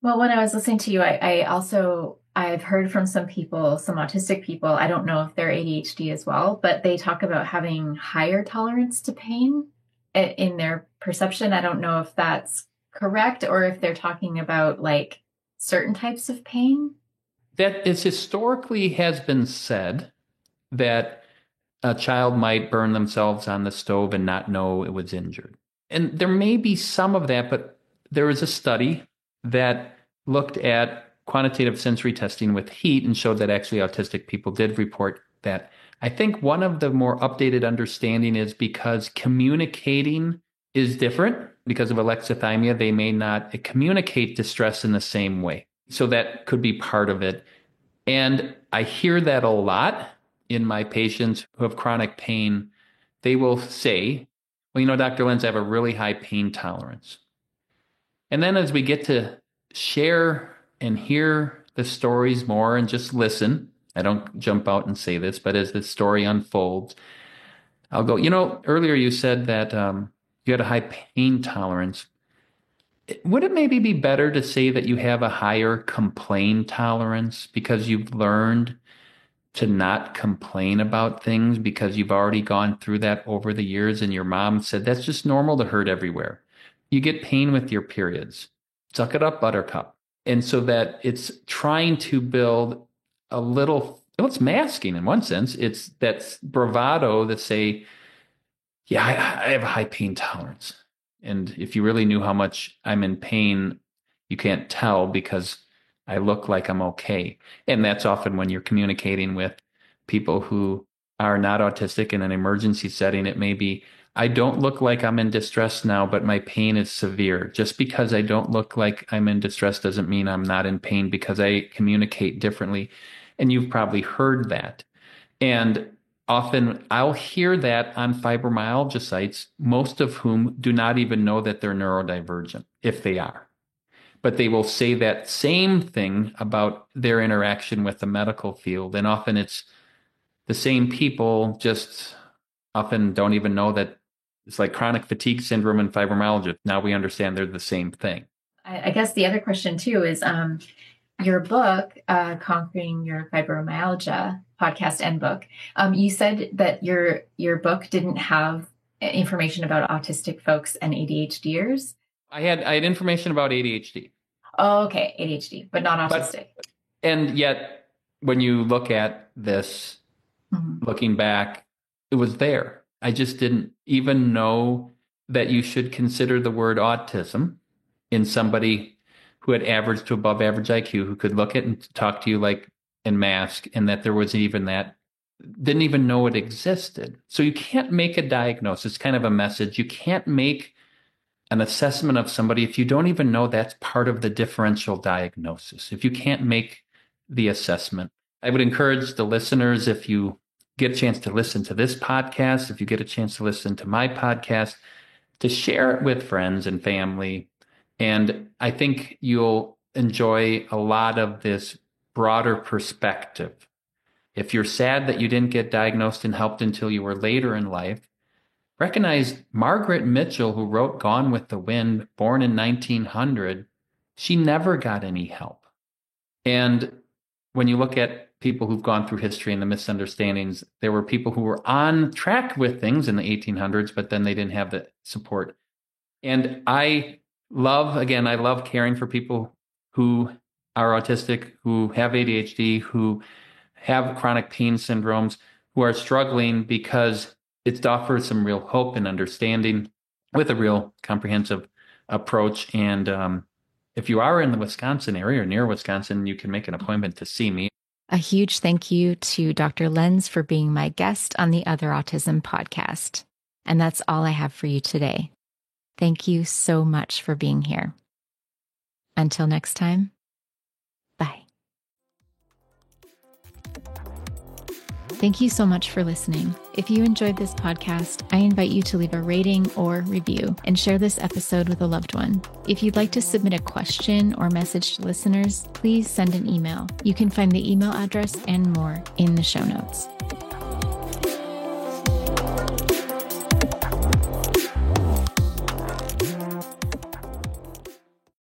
Well, when I was listening to you, I've heard from some people, some autistic people, I don't know if they're ADHD as well, but they talk about having higher tolerance to pain in their perception. I don't know if that's correct or if they're talking about like certain types of pain. That is historically has been said that a child might burn themselves on the stove and not know it was injured. And there may be some of that, but there was a study that looked at quantitative sensory testing with heat and showed that actually autistic people did report that. I think one of the more updated understanding is because communicating is different. Because of alexithymia, they may not communicate distress in the same way. So that could be part of it. And I hear that a lot in my patients who have chronic pain. They will say, well, Dr. Lenz, I have a really high pain tolerance. And then as we get to share and hear the stories more and just listen, I don't jump out and say this, but as the story unfolds, I'll go, earlier you said that you had a high pain tolerance. Would it maybe be better to say that you have a higher complaint tolerance because you've learned to not complain about things because you've already gone through that over the years, and your mom said that's just normal to hurt everywhere. You get pain with your periods. Suck it up, buttercup. And so that it's trying to build a little, well, it's masking in one sense. It's that bravado that say, yeah, I have a high pain tolerance. And if you really knew how much I'm in pain, you can't tell because I look like I'm okay. And that's often when you're communicating with people who are not autistic in an emergency setting. It may be, I don't look like I'm in distress now, but my pain is severe. Just because I don't look like I'm in distress doesn't mean I'm not in pain, because I communicate differently. And you've probably heard that. And often I'll hear that on fibromyalgia sites, most of whom do not even know that they're neurodivergent, if they are. But they will say that same thing about their interaction with the medical field. And often it's the same people, just often don't even know that it's like chronic fatigue syndrome and fibromyalgia. Now we understand they're the same thing. I guess the other question too is your book, Conquering Your Fibromyalgia, podcast and book. You said that your book didn't have information about autistic folks and ADHDers. I had information about ADHD. Oh, okay. ADHD, but not autistic. And yet, when you look at this, looking back, it was there. I just didn't even know that you should consider the word autism in somebody who had average to above average IQ, who could look at and talk to you like in mask, and that there was even that, didn't even know it existed. So you can't make a diagnosis. It's kind of a message. You can't make an assessment of somebody if you don't even know that's part of the differential diagnosis. If you can't make the assessment, I would encourage the listeners, if you get a chance to listen to this podcast, if you get a chance to listen to my podcast, to share it with friends and family. And I think you'll enjoy a lot of this broader perspective. If you're sad that you didn't get diagnosed and helped until you were later in life, recognize Margaret Mitchell, who wrote Gone with the Wind, born in 1900, she never got any help. And when you look at people who've gone through history and the misunderstandings, there were people who were on track with things in the 1800s, but then they didn't have the support. And I love caring for people who are autistic, who have ADHD, who have chronic pain syndromes, who are struggling, because it offers some real hope and understanding with a real comprehensive approach. And if you are in the Wisconsin area or near Wisconsin, you can make an appointment to see me. A huge thank you to Dr. Lenz for being my guest on the Other Autism podcast. And that's all I have for you today. Thank you so much for being here. Until next time, bye. Thank you so much for listening. If you enjoyed this podcast, I invite you to leave a rating or review and share this episode with a loved one. If you'd like to submit a question or message to listeners, please send an email. You can find the email address and more in the show notes.